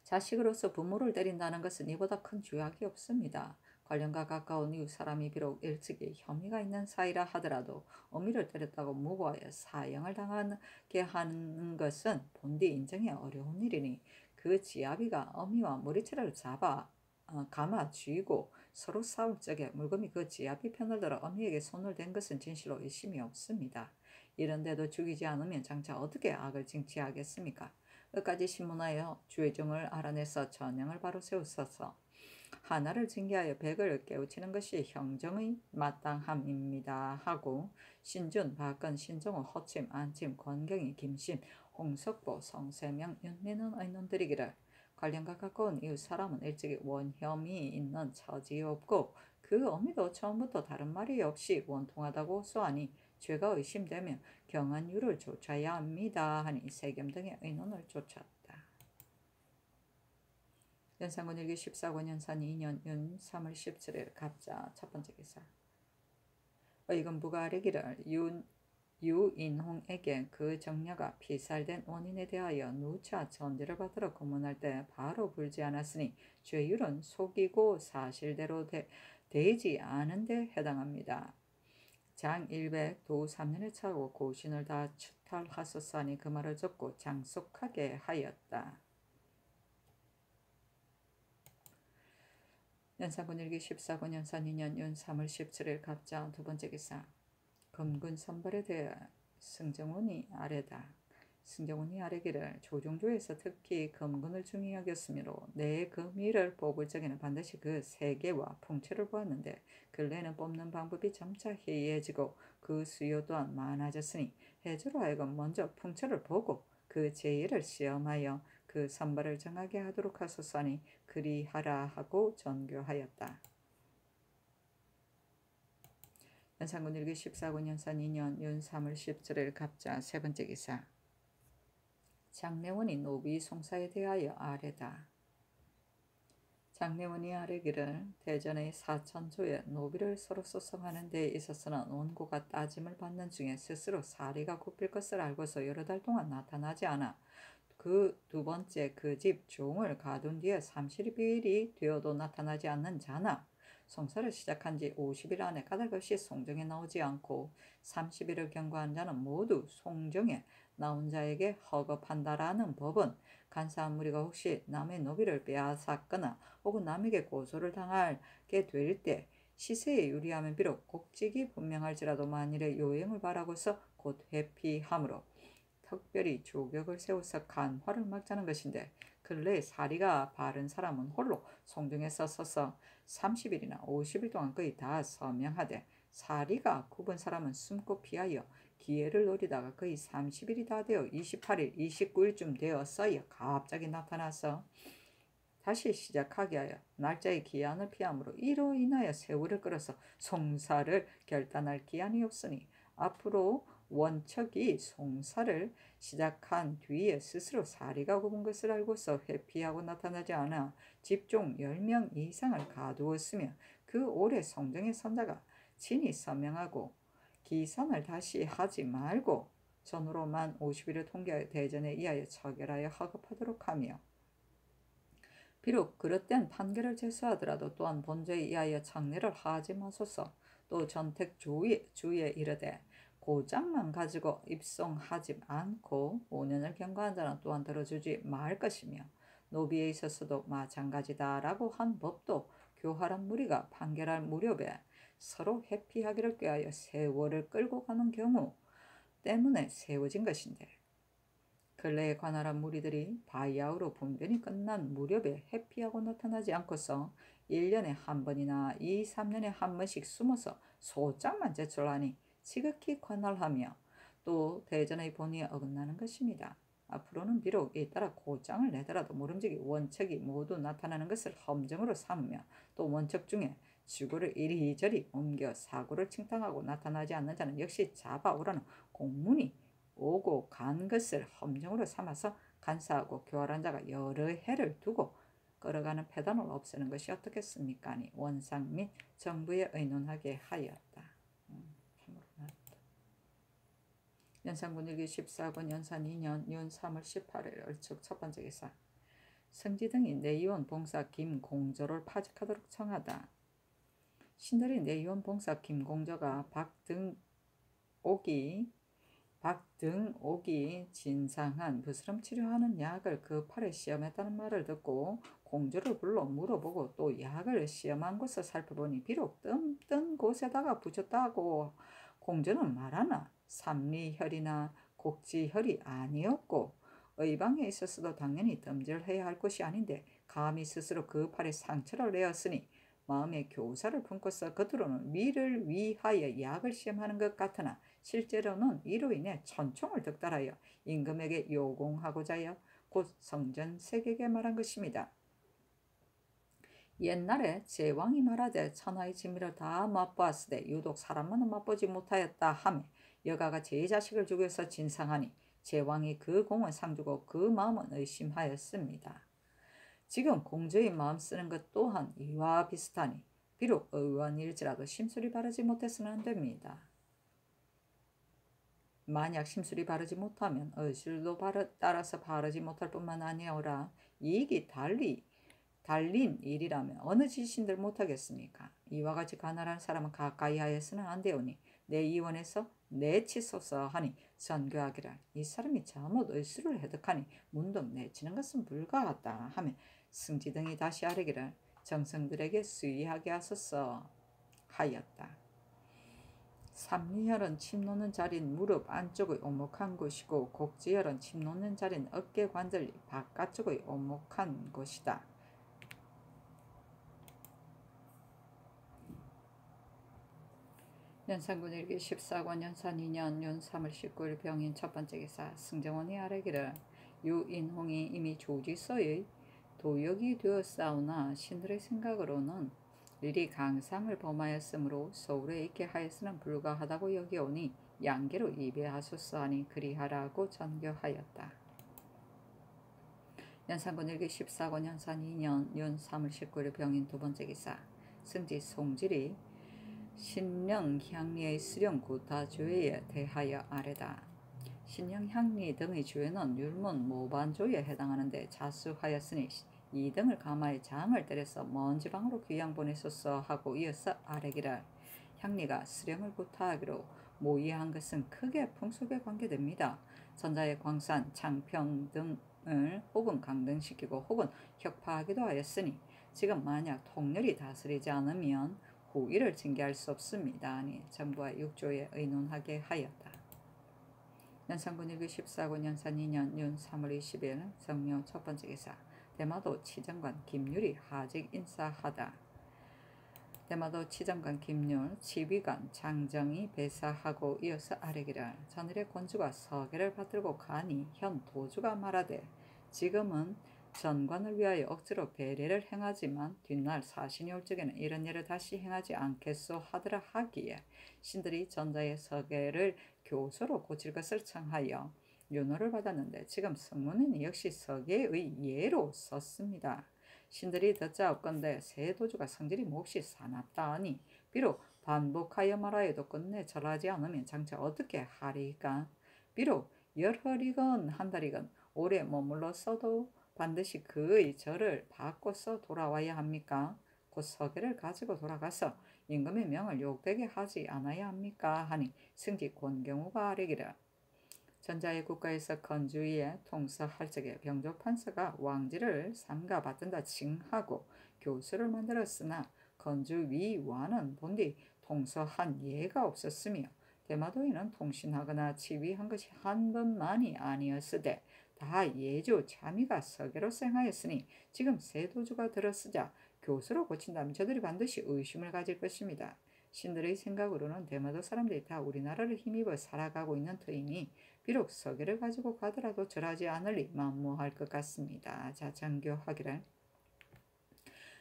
자식으로서 부모를 때린다는 것은 이보다 큰 죄악이 없습니다. 관련과 가까운 이웃 사람이 비록 일찍이 혐의가 있는 사이라 하더라도 어미를 때렸다고 무고하여 사형을 당하게 하는 것은 본디 인정이 어려운 일이니 그 지아비가 어미와 머리채를 감아 쥐고 서로 싸울 적에 물금이 그 지아비 편을 들어 어미에게 손을 댄 것은 진실로 의심이 없습니다. 이런데도 죽이지 않으면 장차 어떻게 악을 징치하겠습니까? 끝까지 신문하여 죄정을 알아내서 전형을 바로 세우소서. 하나를 징계하여 백을 깨우치는 것이 형정의 마땅함입니다 하고 신준, 박근, 신정호, 허침, 안침, 권경희, 김신, 홍석보, 성세명, 윤민은 의논드리기를 관련과 가까운 이웃 사람은 일찍이 원혐이 있는 처지에 없고 그 어미도 처음부터 다른 말이 없이 원통하다고 호소하니 죄가 의심되면 경한유를 좇아야 합니다 하니 세겸 등의 의논을 좇았다. 연산군 일기 14권 연산 2년 윤 3월 17일 갑자 첫 번째 기사. 의금부가 아뢰기를 유인홍에게 그 정녀가 피살된 원인에 대하여 누차 전제를 받들어 고문할 때 바로 불지 않았으니 죄율은 속이고 사실대로 되지 않은 데 해당합니다. 장 100, 도 3년에 차고 고신을 다 추탈하소서하니 그 말을 접고 장속하게 하였다. 연산군 일기 14권 연산 2년 윤 3월 17일 갑자 두 번째 기사. 검군 선발에 대해 승정원이 아뢰다. 승정원이 아뢰기를 조종조에서 특히 검군을 중히 여겼으므로 내 금의를 뽑을 적에는 반드시 그 세계와 풍채를 보았는데 근래에는 뽑는 방법이 점차 해이해지고 그 수요 또한 많아졌으니 해주로 하여금 먼저 풍채를 보고 그 제의를 시험하여 그 선발을 정하게 하도록 하소서 하니 그리하라 하고 전교하였다. 연산군 일기 14군 연산 2년 윤 3월 17일 갑자 세 번째 기사. 장례원이 노비 송사에 대하여 아뢰다. 장례원이 아뢰기를 대전의 사천조에 노비를 서로 소송하는 데 있어서는 원고가 따짐을 받는 중에 스스로 사리가 굽힐 것을 알고서 여러 달 동안 나타나지 않아 그 두 번째 그 집 종을 가둔 뒤에 30일이 되어도 나타나지 않는 자나 송사를 시작한 지 50일 안에 까닭없이 송정에 나오지 않고 30일을 경과한 자는 모두 송정에 나온 자에게 허겁한다라는 법은 간사한 무리가 혹시 남의 노비를 빼앗았거나 혹은 남에게 고소를 당하게 될 때 시세에 유리하면 비록 곡직이 분명할지라도 만일의 요행을 바라고서 곧 회피하므로 특별히 조격을 세워서 간화를 막자는 것인데 근래에 사리가 바른 사람은 홀로 송정에 서서 30일이나 50일 동안 거의 다 서명하되 사리가 굽은 사람은 숨고 피하여 기회를 노리다가 거의 30일이 다 되어 28일, 29일쯤 되었어야 갑자기 나타나서 다시 시작하게 하여 날짜의 기한을 피함으로 이로 인하여 세월을 끌어서 송사를 결단할 기한이 없으니 앞으로 원척이 송사를 시작한 뒤에 스스로 사리가 굽은 것을 알고서 회피하고 나타나지 않아 집종 10명 이상을 가두었으며 그 올해 성정의 선자가 친히 서명하고 기산을 다시 하지 말고 전후로만 50일을 통계하여 대전에 의하여 처결하여 하급하도록 하며 비록 그릇된 판결을 제수하더라도 또한 본조에 의하여 창례를 하지 마소서. 또 전택 주의에 이르되 고장만 가지고 입송하지 않고 5년을 경과한 자는 또한 들어주지 말 것이며 노비에 있어서도 마찬가지다라고 한 법도 교활한 무리가 판결할 무렵에 서로 회피하기를 꾀하여 세월을 끌고 가는 경우 때문에 세워진 것인데 근래에 관할한 무리들이 바야흐로 분변이 끝난 무렵에 회피하고 나타나지 않고서 1년에 한 번이나 2, 3년에 한 번씩 숨어서 소장만 제출하니 지극히 관할하며 또 대전의 본의에 어긋나는 것입니다. 앞으로는 비록 잇따라 고장을 내더라도 모름지기 원척이 모두 나타나는 것을 험정으로 삼으며 또 원척 중에 지구를 이리저리 옮겨 사고를 칭탕하고 나타나지 않는 자는 역시 잡아오라는 공문이 오고 간 것을 험정으로 삼아서 간사하고 교활한 자가 여러 해를 두고 끌어가는 패단을 없애는 것이 어떻겠습니까? 아니 원상 및 정부에 의논하게 하였다. 참으로 맞다. 연산군 일기 14권 연산 2년 윤 3월 18일 얼축 첫 번째 기사 성지 등이 내의원 봉사 김공조를 파직하도록 청하다. 신들이 내의원 봉사 김공조가 박등옥이 진상한 부스럼 치료하는 약을 급하게 시험했다는 말을 듣고 공주를 불러 물어보고 또 약을 시험한 곳을 살펴보니 비록 뜬 곳에다가 붙였다고 공주는 말하나 삼리혈이나 곡지혈이 아니었고 의방에 있어서도 당연히 덤질해야 할 것이 아닌데 감히 스스로 급하게 상처를 내었으니 마음의 교사를 품고서 겉으로는 위를 위하여 약을 시험하는 것 같으나 실제로는 이로 인해 천총을 득달하여 임금에게 요공하고자 하여 곧 성전색에게 말한 것입니다. 옛날에 제왕이 말하되 천하의 진미를 다 맛보았으되 유독 사람만은 맛보지 못하였다 하며 여가가 제 자식을 죽여서 진상하니 제왕이 그 공은 상주고 그 마음은 의심하였습니다. 지금 공주의 마음 쓰는 것 또한 이와 비슷하니 비록 의원일지라도 심술이 바르지 못해서는 안 됩니다. 만약 심술이 바르지 못하면 의술도 따라서 바르지 못할 뿐만 아니오라 이익이 달린 일이라면 어느 지신들 못하겠습니까? 이와 같이 가난한 사람은 가까이 하여서는 안 되오니 내 이원에서 내치소서 하니 전교하기를 이 사람이 잘못 의술을 해득하니 문득 내치는 것은 불가하다 하며 승지 등이 다시 아뢰기를 정성들에게 수의하게 하소서 하였다. 삼리혈은 침 놓는 자리인 무릎 안쪽의 오목한 곳이고 곡지혈은 침 놓는 자리인 어깨 관절 바깥쪽의 오목한 곳이다. 연산군 일기 14권 연산 2년 윤 3월 19일 병인 첫 번째 기사 승정원이 아뢰기를 유인홍이 이미 조지서의 도역이 되었사오나 신들의 생각으로는 일이 강상을 범하였으므로 서울에 있게 하였으나 불가하다고 여기오니 양계로 이배하소서 하니 그리하라고 전교하였다. 연산군 일기 14권 연산 2년 윤 3월 19일 병인 두 번째 기사 승지 송질이 신령 향리의 수령 구타조에 대하여 아뢰다. 신령 향리 등의 조에는 율문 모반조에 해당하는데 자수하였으니 이 등을 감하여 장을 때려서 먼 지방으로 귀양 보내소서 하고 이어서 아뢰기를 향리가 수령을 구타하기로 모의한 것은 크게 풍속에 관계됩니다. 전자의 광산, 창평 등을 혹은 강등시키고 혹은 혁파하기도 하였으니 지금 만약 통렬히 다스리지 않으면 후일을 징계할 수 없습니다. 아니 정부와 육조에 의논하게 하였다. 연산군 일기 14권 연산 2년 윤 3월 20일 성묘 첫 번째 기사 대마도 치정관 김유리 하직 인사하다. 대마도 치정관 김률, 지휘관 장정이 배사하고 이어서 아뢰기를 전일의 권주가 서계를 받들고 가니 현 도주가 말하되 지금은 전관을 위하여 억지로 배례를 행하지만 뒷날 사신이 올 적에는 이런 일을 다시 행하지 않겠소 하더라 하기에 신들이 전자의 서계를 교서로 고칠 것을 청하여 윤호를 받았는데 지금 성문은 역시 서계의 예로 썼습니다. 신들이 듣자옵건대 새 도주가 성질이 몹시 사납다 하니 비록 반복하여 말하여도 끝내 절하지 않으면 장차 어떻게 하리까. 비록 열흘이건 한 달이건 오래 머물렀어도 반드시 그의 절을 받고서 돌아와야 합니까? 곧 서계를 가지고 돌아가서 임금의 명을 욕되게 하지 않아야 합니까? 하니 승지 권경우가 아뢰기를 전자의 국가에서 건주위에 통서할 적에 병조판서가 왕지를 삼가 받든다 칭하고 교수를 만들었으나 건주위와는 본디 통서한 예가 없었으며 대마도에는 통신하거나 지휘한 것이 한 번만이 아니었으되 다 예조 자미가 서계로 생하였으니 지금 새 도주가 들어서자 교수로 고친다면 저들이 반드시 의심을 가질 것입니다. 신들의 생각으로는 대마도 사람들이 다 우리나라를 힘입어 살아가고 있는 터이니 비록 서계를 가지고 가더라도 절하지 않으리 만무할 것 같습니다. 자, 장교하기를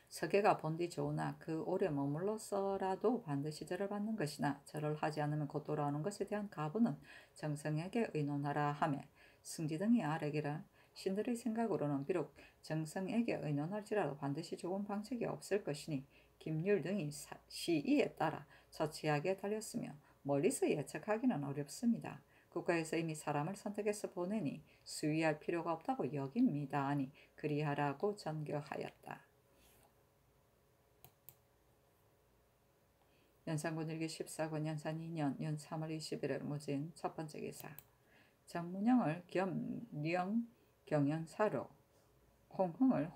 서계가 본디 좋으나 그 오래 머물러서라도 반드시 절을 받는 것이나 절을 하지 않으면 곧 돌아오는 것에 대한 가부는 정성에게 의논하라 하며 승지 등이 아뢰기를 신들의 생각으로는 비록 정성에게 의논할지라도 반드시 좋은 방책이 없을 것이니 김율 등이 시의에 따라 처치하게 달렸으며 멀리서 예측하기는 어렵습니다. 국가에서 이미 사람을 선택해서 보내니 수위할 필요가 없다고 여깁니다. 하니 그리하라고 전교하였다. 연산군 일기 14권 연산 2년 연 3월 21일 무진 첫 번째 기사 정문영을 겸령 경연사로 홍흥을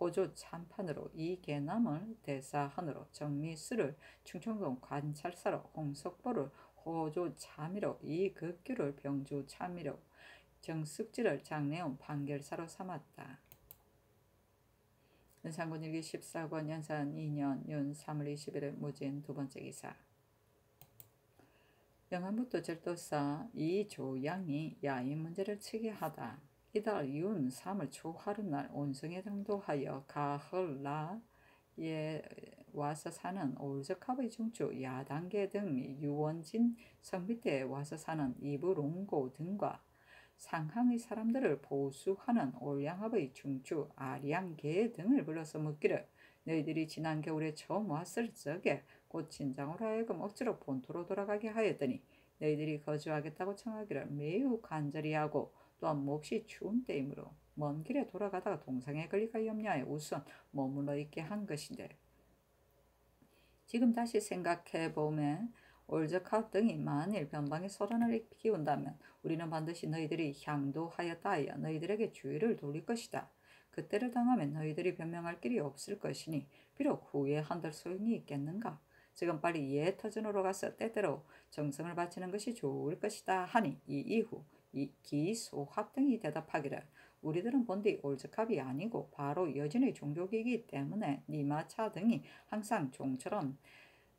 호조 참판으로 이계남을 대사헌으로 정미수를 충청동 관찰사로 홍석보를 호조 참의로 이극규를 병주 참의로 정숙지를 장내원 판결사로 삼았다. 연산군 일기 14권 연산 2년 연 3월 21일 무진 두 번째 기사 영안부터 절도사 이조양이 야인 문제를 치게하다. 이달 윤 3월 초하룻날 온성에 당도하여 가헐라에 와서 사는 올적합의 중추 야단계 등 유원진 성비대에 와서 사는 이브롱고 등과 상항의 사람들을 보수하는 올양합의 중추 아량계 등을 불러서 묻기를 너희들이 지난 겨울에 처음 왔을 적에 곧 진장으로 하여금 억지로 본토로 돌아가게 하였더니 너희들이 거주하겠다고 청하기를 매우 간절히 하고 또한 몹시 추운 때이므로 먼 길에 돌아가다가 동상에 걸릴까 염려하여 우선 머물러 있게 한 것인데 지금 다시 생각해보면 올적합 등이 만일 변방에 소란을 피운다면 우리는 반드시 너희들이 향도하였다 하여 너희들에게 주의를 돌릴 것이다. 그때를 당하면 너희들이 변명할 길이 없을 것이니 비록 후에 한들 소용이 있겠는가. 지금 빨리 예터전으로 가서 때때로 정성을 바치는 것이 좋을 것이다 하니 이 이후 기소합 등이 대답하기를 우리들은 본디 올적합이 아니고 바로 여진의 종족이기 때문에 니마차 등이 항상 종처럼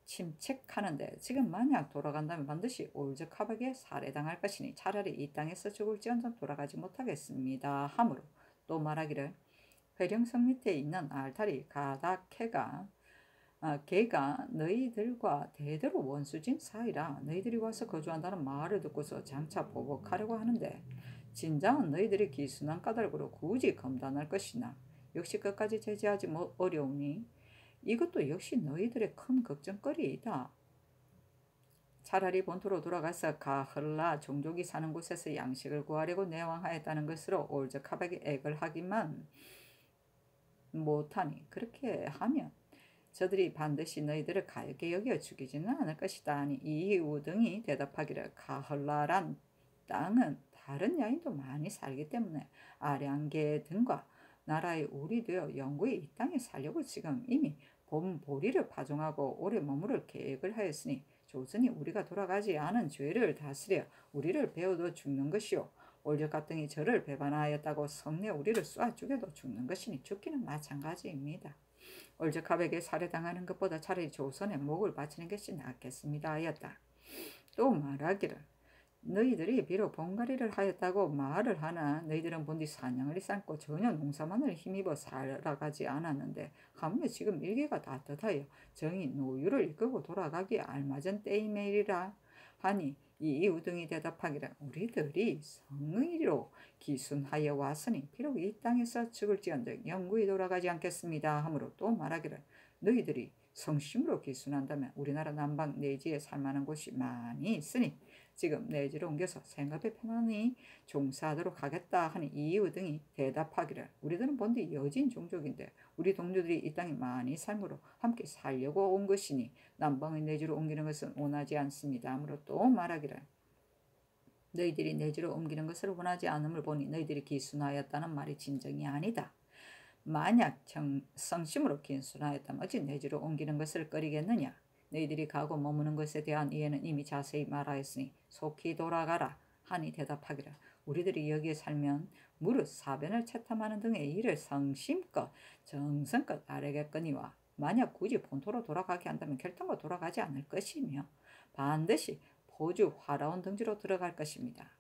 침책하는데 지금 만약 돌아간다면 반드시 올적합에게 살해당할 것이니 차라리 이 땅에서 죽을지언정 돌아가지 못하겠습니다 하므로 또 말하기를 회령성 밑에 있는 알타리 개가 너희들과 대대로 원수진 사이라 너희들이 와서 거주한다는 말을 듣고서 장차 보복하려고 하는데 진장은 너희들이 기순한 까닭으로 굳이 검단할 것이나 역시 끝까지 제지하지 어려우니 이것도 역시 너희들의 큰 걱정거리이다. 차라리 본토로 돌아가서 가헐라 종족이 사는 곳에서 양식을 구하려고 내왕하였다는 것으로 올적합에게 액을 하기만 못하니 그렇게 하면 저들이 반드시 너희들을 갈게 여겨 죽이지는 않을 것이다 하니 이후 등이 대답하기를 가헐라란 땅은 다른 야인도 많이 살기 때문에 아량계 등과 나라의 우리 되어 영구히 이 땅에 살려고 지금 이미 봄보리를 파종하고 오래 머무를 계획을 하였으니 조선이 우리가 돌아가지 않은 죄를 다스려 우리를 베어도 죽는 것이요 올적합 등이 저를 배반하였다고 성내 우리를 쏴 죽여도 죽는 것이니 죽기는 마찬가지입니다. 올적합에게 살해당하는 것보다 차라리 조선의 목을 바치는 것이 낫겠습니다 하였다. 또 말하기를 너희들이 비록 본거리를 하였다고 말을 하나 너희들은 본디 사냥을 쌓고 전혀 농사만을 힘입어 살아가지 않았는데 하물며 지금 일기가 따뜻하여 정이 노유를 이끌고 돌아가기에 알맞은 때이매이라 하니 이 우등이 대답하기를 우리들이 성의로 기순하여 왔으니 비록 이 땅에서 죽을지언정 영구히 돌아가지 않겠습니다 하므로 또 말하기를 너희들이 성심으로 기순한다면 우리나라 남방 내지에 살만한 곳이 많이 있으니 지금 내지로 옮겨서 생업에 편안히 종사하도록 하겠다 하니 이유 등이 대답하기를 우리들은 본디 여진 종족인데 우리 동료들이 이 땅에 많이 살므로 함께 살려고 온 것이니 남방의 내지로 옮기는 것은 원하지 않습니다. 아무로 또 말하기를 너희들이 내지로 옮기는 것을 원하지 않음을 보니 너희들이 기순하였다는 말이 진정이 아니다. 만약 성심으로 기순하였다면 어찌 내지로 옮기는 것을 꺼리겠느냐. 너희들이 가고 머무는 것에 대한 이해는 이미 자세히 말하였으니 속히 돌아가라 하니 대답하기를 우리들이 여기에 살면 무릇 사변을 채탐하는 등의 일을 성심껏 정성껏 아뢰겠거니와 만약 굳이 본토로 돌아가게 한다면 결단코 돌아가지 않을 것이며 반드시 포주 화라온 등지로 들어갈 것입니다.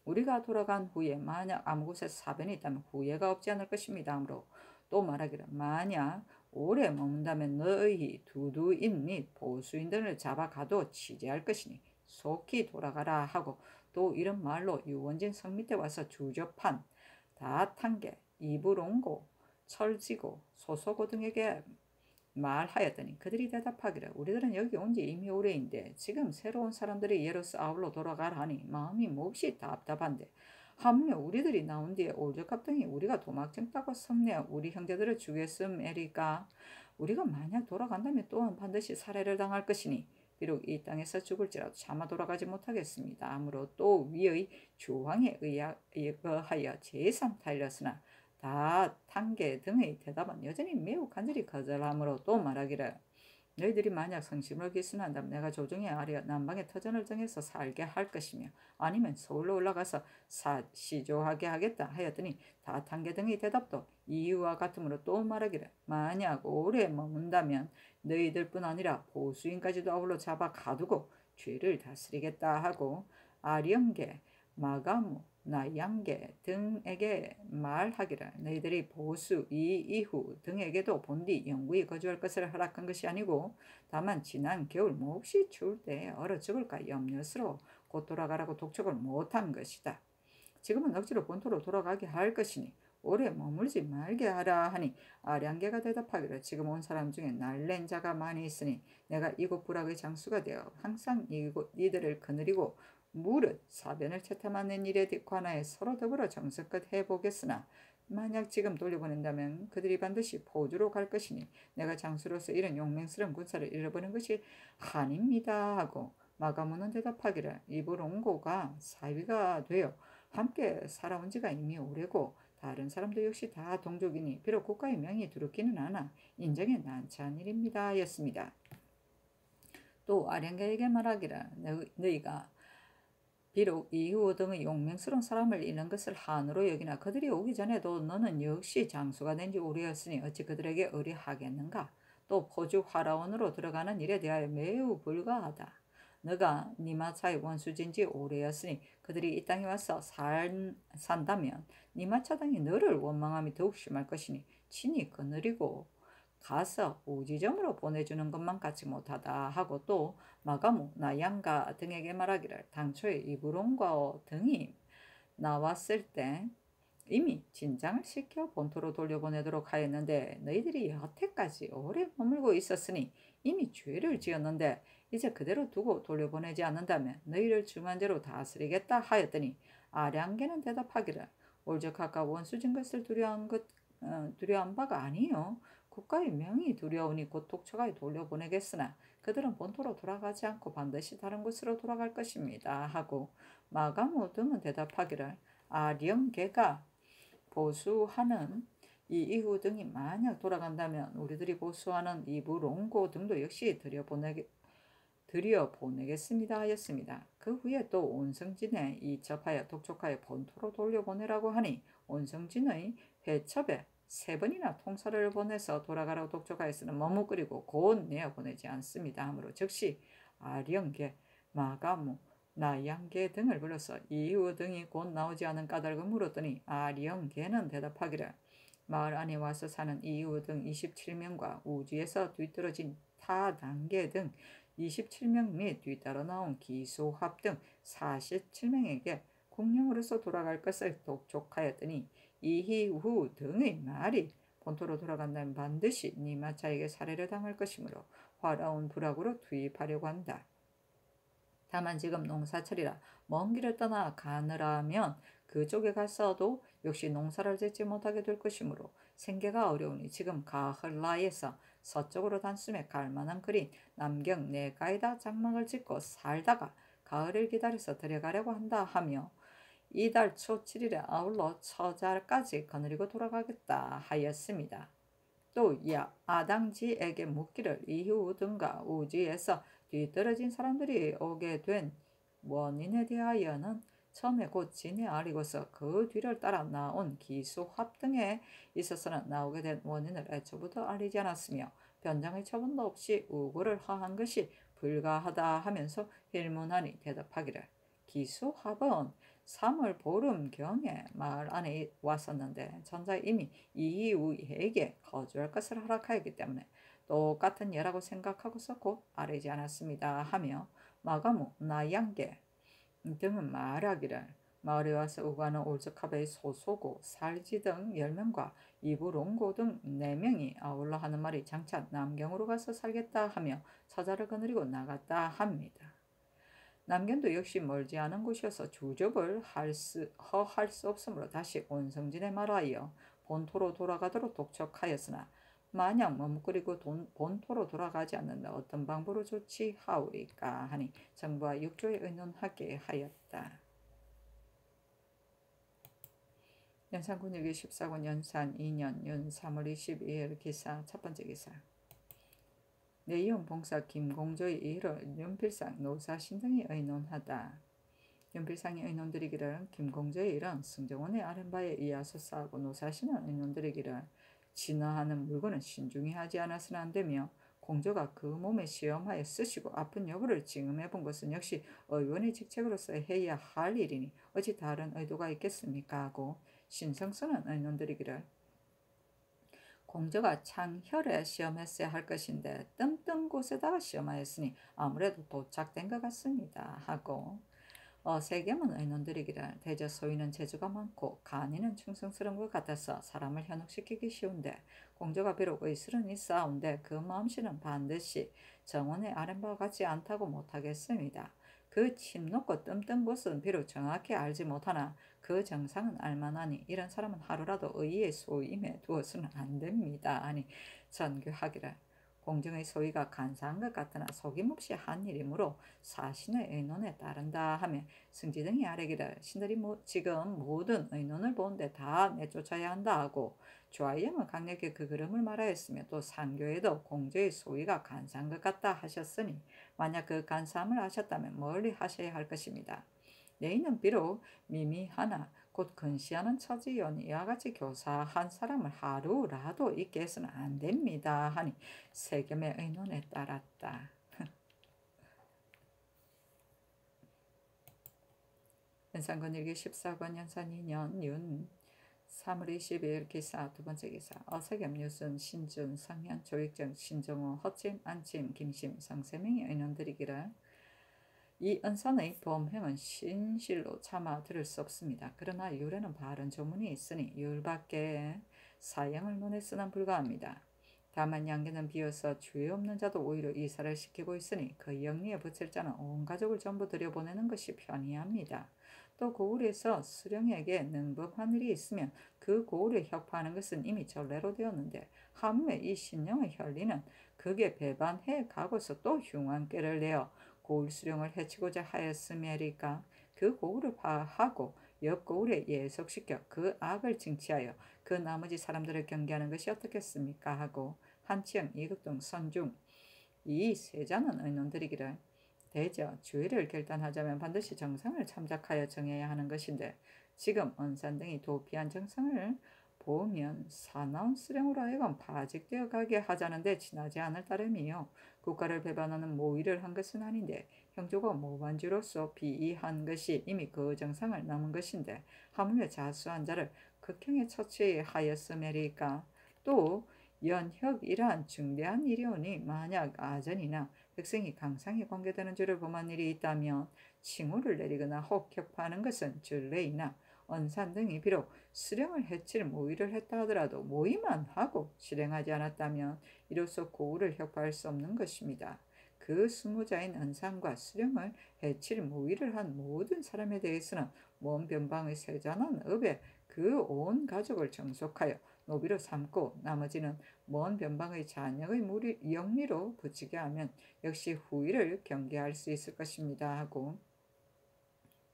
우리가 돌아간 후에 만약 아무 곳에 사변이 있다면 후회가 없지 않을 것입니다. 하므로 또 말하기를 만약 오래 머문다면 너희 두두인 및 보수인들을 잡아가도 취재할 것이니 속히 돌아가라 하고 또 이런 말로 유원진 성 밑에 와서 주접한 다탄계, 이불옹고, 철지고, 소소고 등에게 말하였더니 그들이 대답하기를 우리들은 여기 온 지 이미 오래인데 지금 새로운 사람들이 예로서 아울러 돌아가라 하니 마음이 몹시 답답한데 하물며 우리들이 나온 뒤에 올적합 등이 우리가 도막증 따고 성내 우리 형제들을 죽였음에리까 우리가 만약 돌아간다면 또한 반드시 살해를 당할 것이니 비록 이 땅에서 죽을지라도 차마 돌아가지 못하겠습니다. 아무로 또 위의 주왕에 의하여 재상 달렸으나 다 탄계 등의 대답은 여전히 매우 간절히 거절하므로 또 말하기를 너희들이 만약 성심으로 기순한다면 내가 조정에 아뢰어 남방의 터전을 정해서 살게 할 것이며 아니면 서울로 올라가서 시조하게 하겠다 하였더니 다 탄계 등의 대답도 이유와 같으므로 또 말하기를 만약 오래 머문다면 너희들뿐 아니라 보수인까지도 아울러 잡아 가두고 죄를 다스리겠다 하고 아령계 마가무 나양계 등에게 말하기를 너희들이 보수 이이후 등에게도 본디 영구히 거주할 것을 허락한 것이 아니고 다만 지난 겨울 몹시 추울 때 얼어 죽을까 염려스러워 곧 돌아가라고 독촉을 못한 것이다. 지금은 억지로 본토로 돌아가게 할 것이니 오래 머물지 말게 하라 하니 아량계가 대답하기를 지금 온 사람 중에 날랜 자가 많이 있으니 내가 이곳 부락의 장수가 되어 항상 이들을 거느리고 무릇 사변을 채탐하는 일에 관하여 서로 더불어 정성껏 해보겠으나 만약 지금 돌려보낸다면 그들이 반드시 포주로 갈 것이니 내가 장수로서 이런 용맹스러운 군사를 잃어버린 것이 한입니다 하고 마가무는 대답하기를 이불옹고가 사위가 되어 함께 살아온 지가 이미 오래고 다른 사람도 역시 다 동족이니 비록 국가의 명이 두렵기는 하나 인정에 난처한 일입니다 하였습니다. 또 아량계에게 말하기를 너희가 비록 이후 등의 용맹스러운 사람을 잃는 것을 한으로 여기나 그들이 오기 전에도 너는 역시 장수가 된 지 오래였으니 어찌 그들에게 의뢰하겠는가. 또 포주 화라원으로 들어가는 일에 대하여 매우 불가하다. 너가 니마차의 원수진 지 오래였으니 그들이 이 땅에 와서 산다면 니마차 당이 너를 원망함이 더욱 심할 것이니 친히 거느리고 가서 우지점으로 보내주는 것만 같이 못하다 하고 또 마가무 나양가 등에게 말하기를 당초에 이브론과 등이 나왔을 때 이미 진장을 시켜 본토로 돌려보내도록 하였는데 너희들이 여태까지 오래 머물고 있었으니 이미 죄를 지었는데 이제 그대로 두고 돌려보내지 않는다면 너희를 중한죄로 다스리겠다 하였더니 아량계는 대답하기를 올적하가 원수진 것을 두려운 바가 아니요 국가의 명이 두려우니 곧 독초가에 돌려보내겠으나 그들은 본토로 돌아가지 않고 반드시 다른 곳으로 돌아갈 것입니다 하고 마가무 등은 대답하기를 아령계가 보수하는 이이후 등이 만약 돌아간다면 우리들이 보수하는 이브롱고 등도 역시 들여보내겠습니다 하였습니다. 그 후에 또 온성진에 이첩하여 독촉하여 본토로 돌려보내라고 하니 온성진의 회첩에 3번이나 통사를 보내서 돌아가라고 독촉하였으나 머뭇거리고 곧 내어보내지 않습니다 하므로 즉시 아령계, 마가무, 나양계 등을 불러서 이후 등이 곧 나오지 않은 까닭을 물었더니 아령계는 대답하기를 마을 안에 와서 사는 이후 등 27명과 우주에서 뒤떨어진 타단계 등 27명 및 뒤따라 나온 기소합 등 47명에게 공령으로서 돌아갈 것을 독촉하였더니 이후 등의 말이 본토로 돌아간다면 반드시 니마차에게 살해를 당할 것이므로 화려한 부락으로 투입하려고 한다. 다만 지금 농사철이라 먼 길을 떠나 가느라면 그쪽에 갔어도 역시 농사를 짓지 못하게 될 것이므로 생계가 어려우니 지금 가흘라에서 서쪽으로 단숨에 갈 만한 거리 남경 내가에다 장막을 짓고 살다가 가을을 기다려서 들어가려고 한다 하며 이달 초 7일에 아울러 처자까지 거느리고 돌아가겠다 하였습니다. 또 아당지에게 묻기를 이후 등과 우지에서 뒤떨어진 사람들이 오게 된 원인에 대하여는 처음에 곧 진에 아리고서 그 뒤를 따라 나온 기수합 등에 있어서는 나오게 된 원인을 애초부터 알리지 않았으며 변장의 처분도 없이 우고를 하한 것이 불가하다 하면서 일문하니 대답하기를 기수합은 3월 보름경에 마을 안에 왔었는데 전자 이미 이후에게 거주할 것을 허락하였기 때문에 똑같은 예라고 생각하고서 곧 아뢰지 않았습니다 하며 마가무, 나양계 등은 말하기를 마을에 와서 우가는 올적합의 소소고 살지 등 10명과 이부롱고 등 4명이 아울러 하는 말이 장차 남경으로 가서 살겠다 하며 처자를 거느리고 나갔다 합니다. 남견도 역시 멀지 않은 곳이어서 주접을 허할 수 없으므로 다시 온성진에 말하여 본토로 돌아가도록 독촉하였으나 만약 머뭇거리고 본토로 돌아가지 않는다 어떤 방법으로 조치하오리까 하니 정부와 육조에 의논하게 하였다. 연산군 일기 14권 연산 2년 윤 3월 22일 기사 첫번째 기사 내이용 봉사 김공조의 일을 윤필상 노사신 등이 의논하다. 윤필상이 의논드리기를 김공조의 일은 승정원의 아랫바에 의하서 싸고 노사신은 의논드리기를 진화하는 물건은 신중히 하지 않아서는 안되며 공조가 그 몸에 시험하여 쓰시고 아픈 여부를 증음해 본 것은 역시 의원의 직책으로서 해야 할 일이니 어찌 다른 의도가 있겠습니까 하고 신성선은 의논드리기를 공조가 창혈에 시험했어야 할 것인데 뜸뜬 곳에다가 시험하였으니 아무래도 도착된 것 같습니다 하고 세겜은 의논드리기를 대저 소인은 재주가 많고 간이는 충성스러운 것 같아서 사람을 현혹시키기 쉬운데 공조가 비록 의술은 있사온데 그 마음씨는 반드시 정원의 아랫바와 같지 않다고 못하겠습니다. 그 침놓고 뜸뜬 곳은 비록 정확히 알지 못하나 그 정상은 알만하니 이런 사람은 하루라도 의의 소임에 두어서는 안됩니다. 아니 전교하기를 공정의 소위가 간사한 것 같으나 속임없이 한 일이므로 사신의 의논에 따른다 하며 승지 등이 아뢰기를 신들이 지금 모든 의논을 보는데 다 내쫓아야 한다 하고 조아영은 강력히 그 그름을 말하였으며 또 상교에도 공조의 소위가 간사한 것 같다 하셨으니 만약 그 간사함을 하셨다면 멀리 하셔야 할 것입니다. 내인은 비록 미미하나 곧 근시하는 처지여니 이와 같이 교사한 사람을 하루라도 있게 해서는 안됩니다 하니 세겜의 의논에 따랐다. 연산군 일기 14권 연산 2년 윤 3월 22일 기사 두번째 기사 어세겸 유순 신준 성현 조익정 신정호 허침 안침 김심 성세명이 의논드리기를 이 은산의 범행은 신실로 차마 들을 수 없습니다. 그러나 율에는 바른 조문이 있으니 율밖에 사형을 논에 쓰는 불가합니다. 다만 양계는 비어서 죄 없는 자도 오히려 이사를 시키고 있으니 그 영리에 붙일 자는 온 가족을 전부 들여보내는 것이 편이합니다. 또 고을에서 수령에게 능법한 일이 있으면 그 고을에 혁파하는 것은 이미 전례로 되었는데 하물며 이 신령의 혈리는 그게 배반해 가고서 또 흉한꾀를 내어 고을 수령을 해치고자 하였음이리까 그 고을을 파하고 옆 고을에 예속시켜 그 악을 징치하여 그 나머지 사람들을 경계하는 것이 어떻겠습니까 하고 한치영 이극동 선중 이 세자는 의논드리기를 대저 주의를 결단하자면 반드시 정상을 참작하여 정해야 하는 것인데 지금 언산 등이 도피한 정상을 보면 사나운 수령으로 하여금 파직되어 가게 하자는데 지나지 않을 따름이요. 국가를 배반하는 모의를 한 것은 아닌데 형조가 모반주로서 비의한 것이 이미 그 정상을 넘은 것인데 하물며 자수한 자를 극형에 처치하였음이리까. 또 연혁이란 중대한 일이 오니 만약 아전이나 백성이 강상에 관계되는 죄를 범한 일이 있다면 칭호를 내리거나 혹 격파하는 것은 전례이나 언산 등이 비록 수령을 해칠 모의를 했다 하더라도 모의만 하고 실행하지 않았다면 이로써 고우를 격파할 수 없는 것입니다. 그 수모자인 언산과 수령을 해칠 모의를 한 모든 사람에 대해서는 먼 변방의 세잔한 업에 그 온 가족을 정속하여 노비로 삼고 나머지는 먼 변방의 잔역의 영리로 붙이게 하면 역시 후일을 경계할 수 있을 것입니다 하고,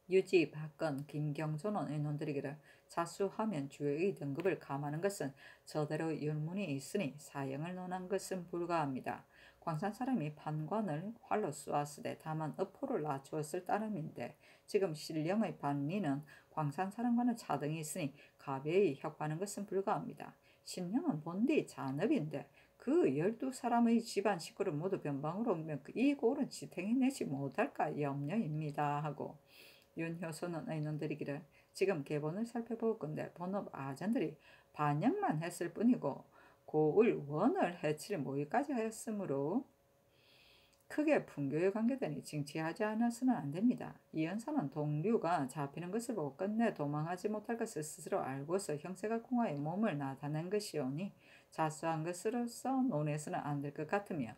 유지, 박건, 김경조는 의논드리기를 자수하면 주의 등급을 감하는 것은 저대로 율문이 있으니 사형을 논한 것은 불가합니다. 광산 사람이 판관을 활로 쏘았으되 다만 어포를 낮추었을 따름인데 지금 신령의 반리는 광산 사람과는 차등이 있으니 가벼이 협하는 것은 불가합니다. 신령은 본디 잔업인데 그 12사람의 집안 식구를 모두 변방으로 옮기면 이 고을은 지탱해 내지 못할까 염려입니다 하고, 윤효소는 의논드리기를 지금 계본을 살펴볼 건데 본업 아전들이 반역만 했을 뿐이고 고을 원을 해칠 모의까지 하였으므로 크게 분교에 관계되니 징치하지 않아서는 안 됩니다. 이연사는 동류가 잡히는 것을 보고 끝내 도망하지 못할 것을 스스로 알고서 형세가 공하에 몸을 나타낸 것이오니 자수한 것으로서 논해서는 안 될 것 같으며,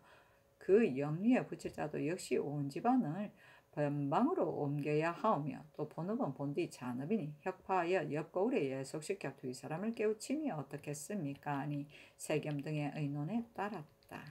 그 영리에 붙일 자도 역시 온 집안을 변방으로 옮겨야 하오며 또 본업은 본디 잔업이니 혁파하여 옆거울에 예속시켜 두 사람을 깨우침이 어떻겠습니까 하니 세겸 등의 의논에 따랐다.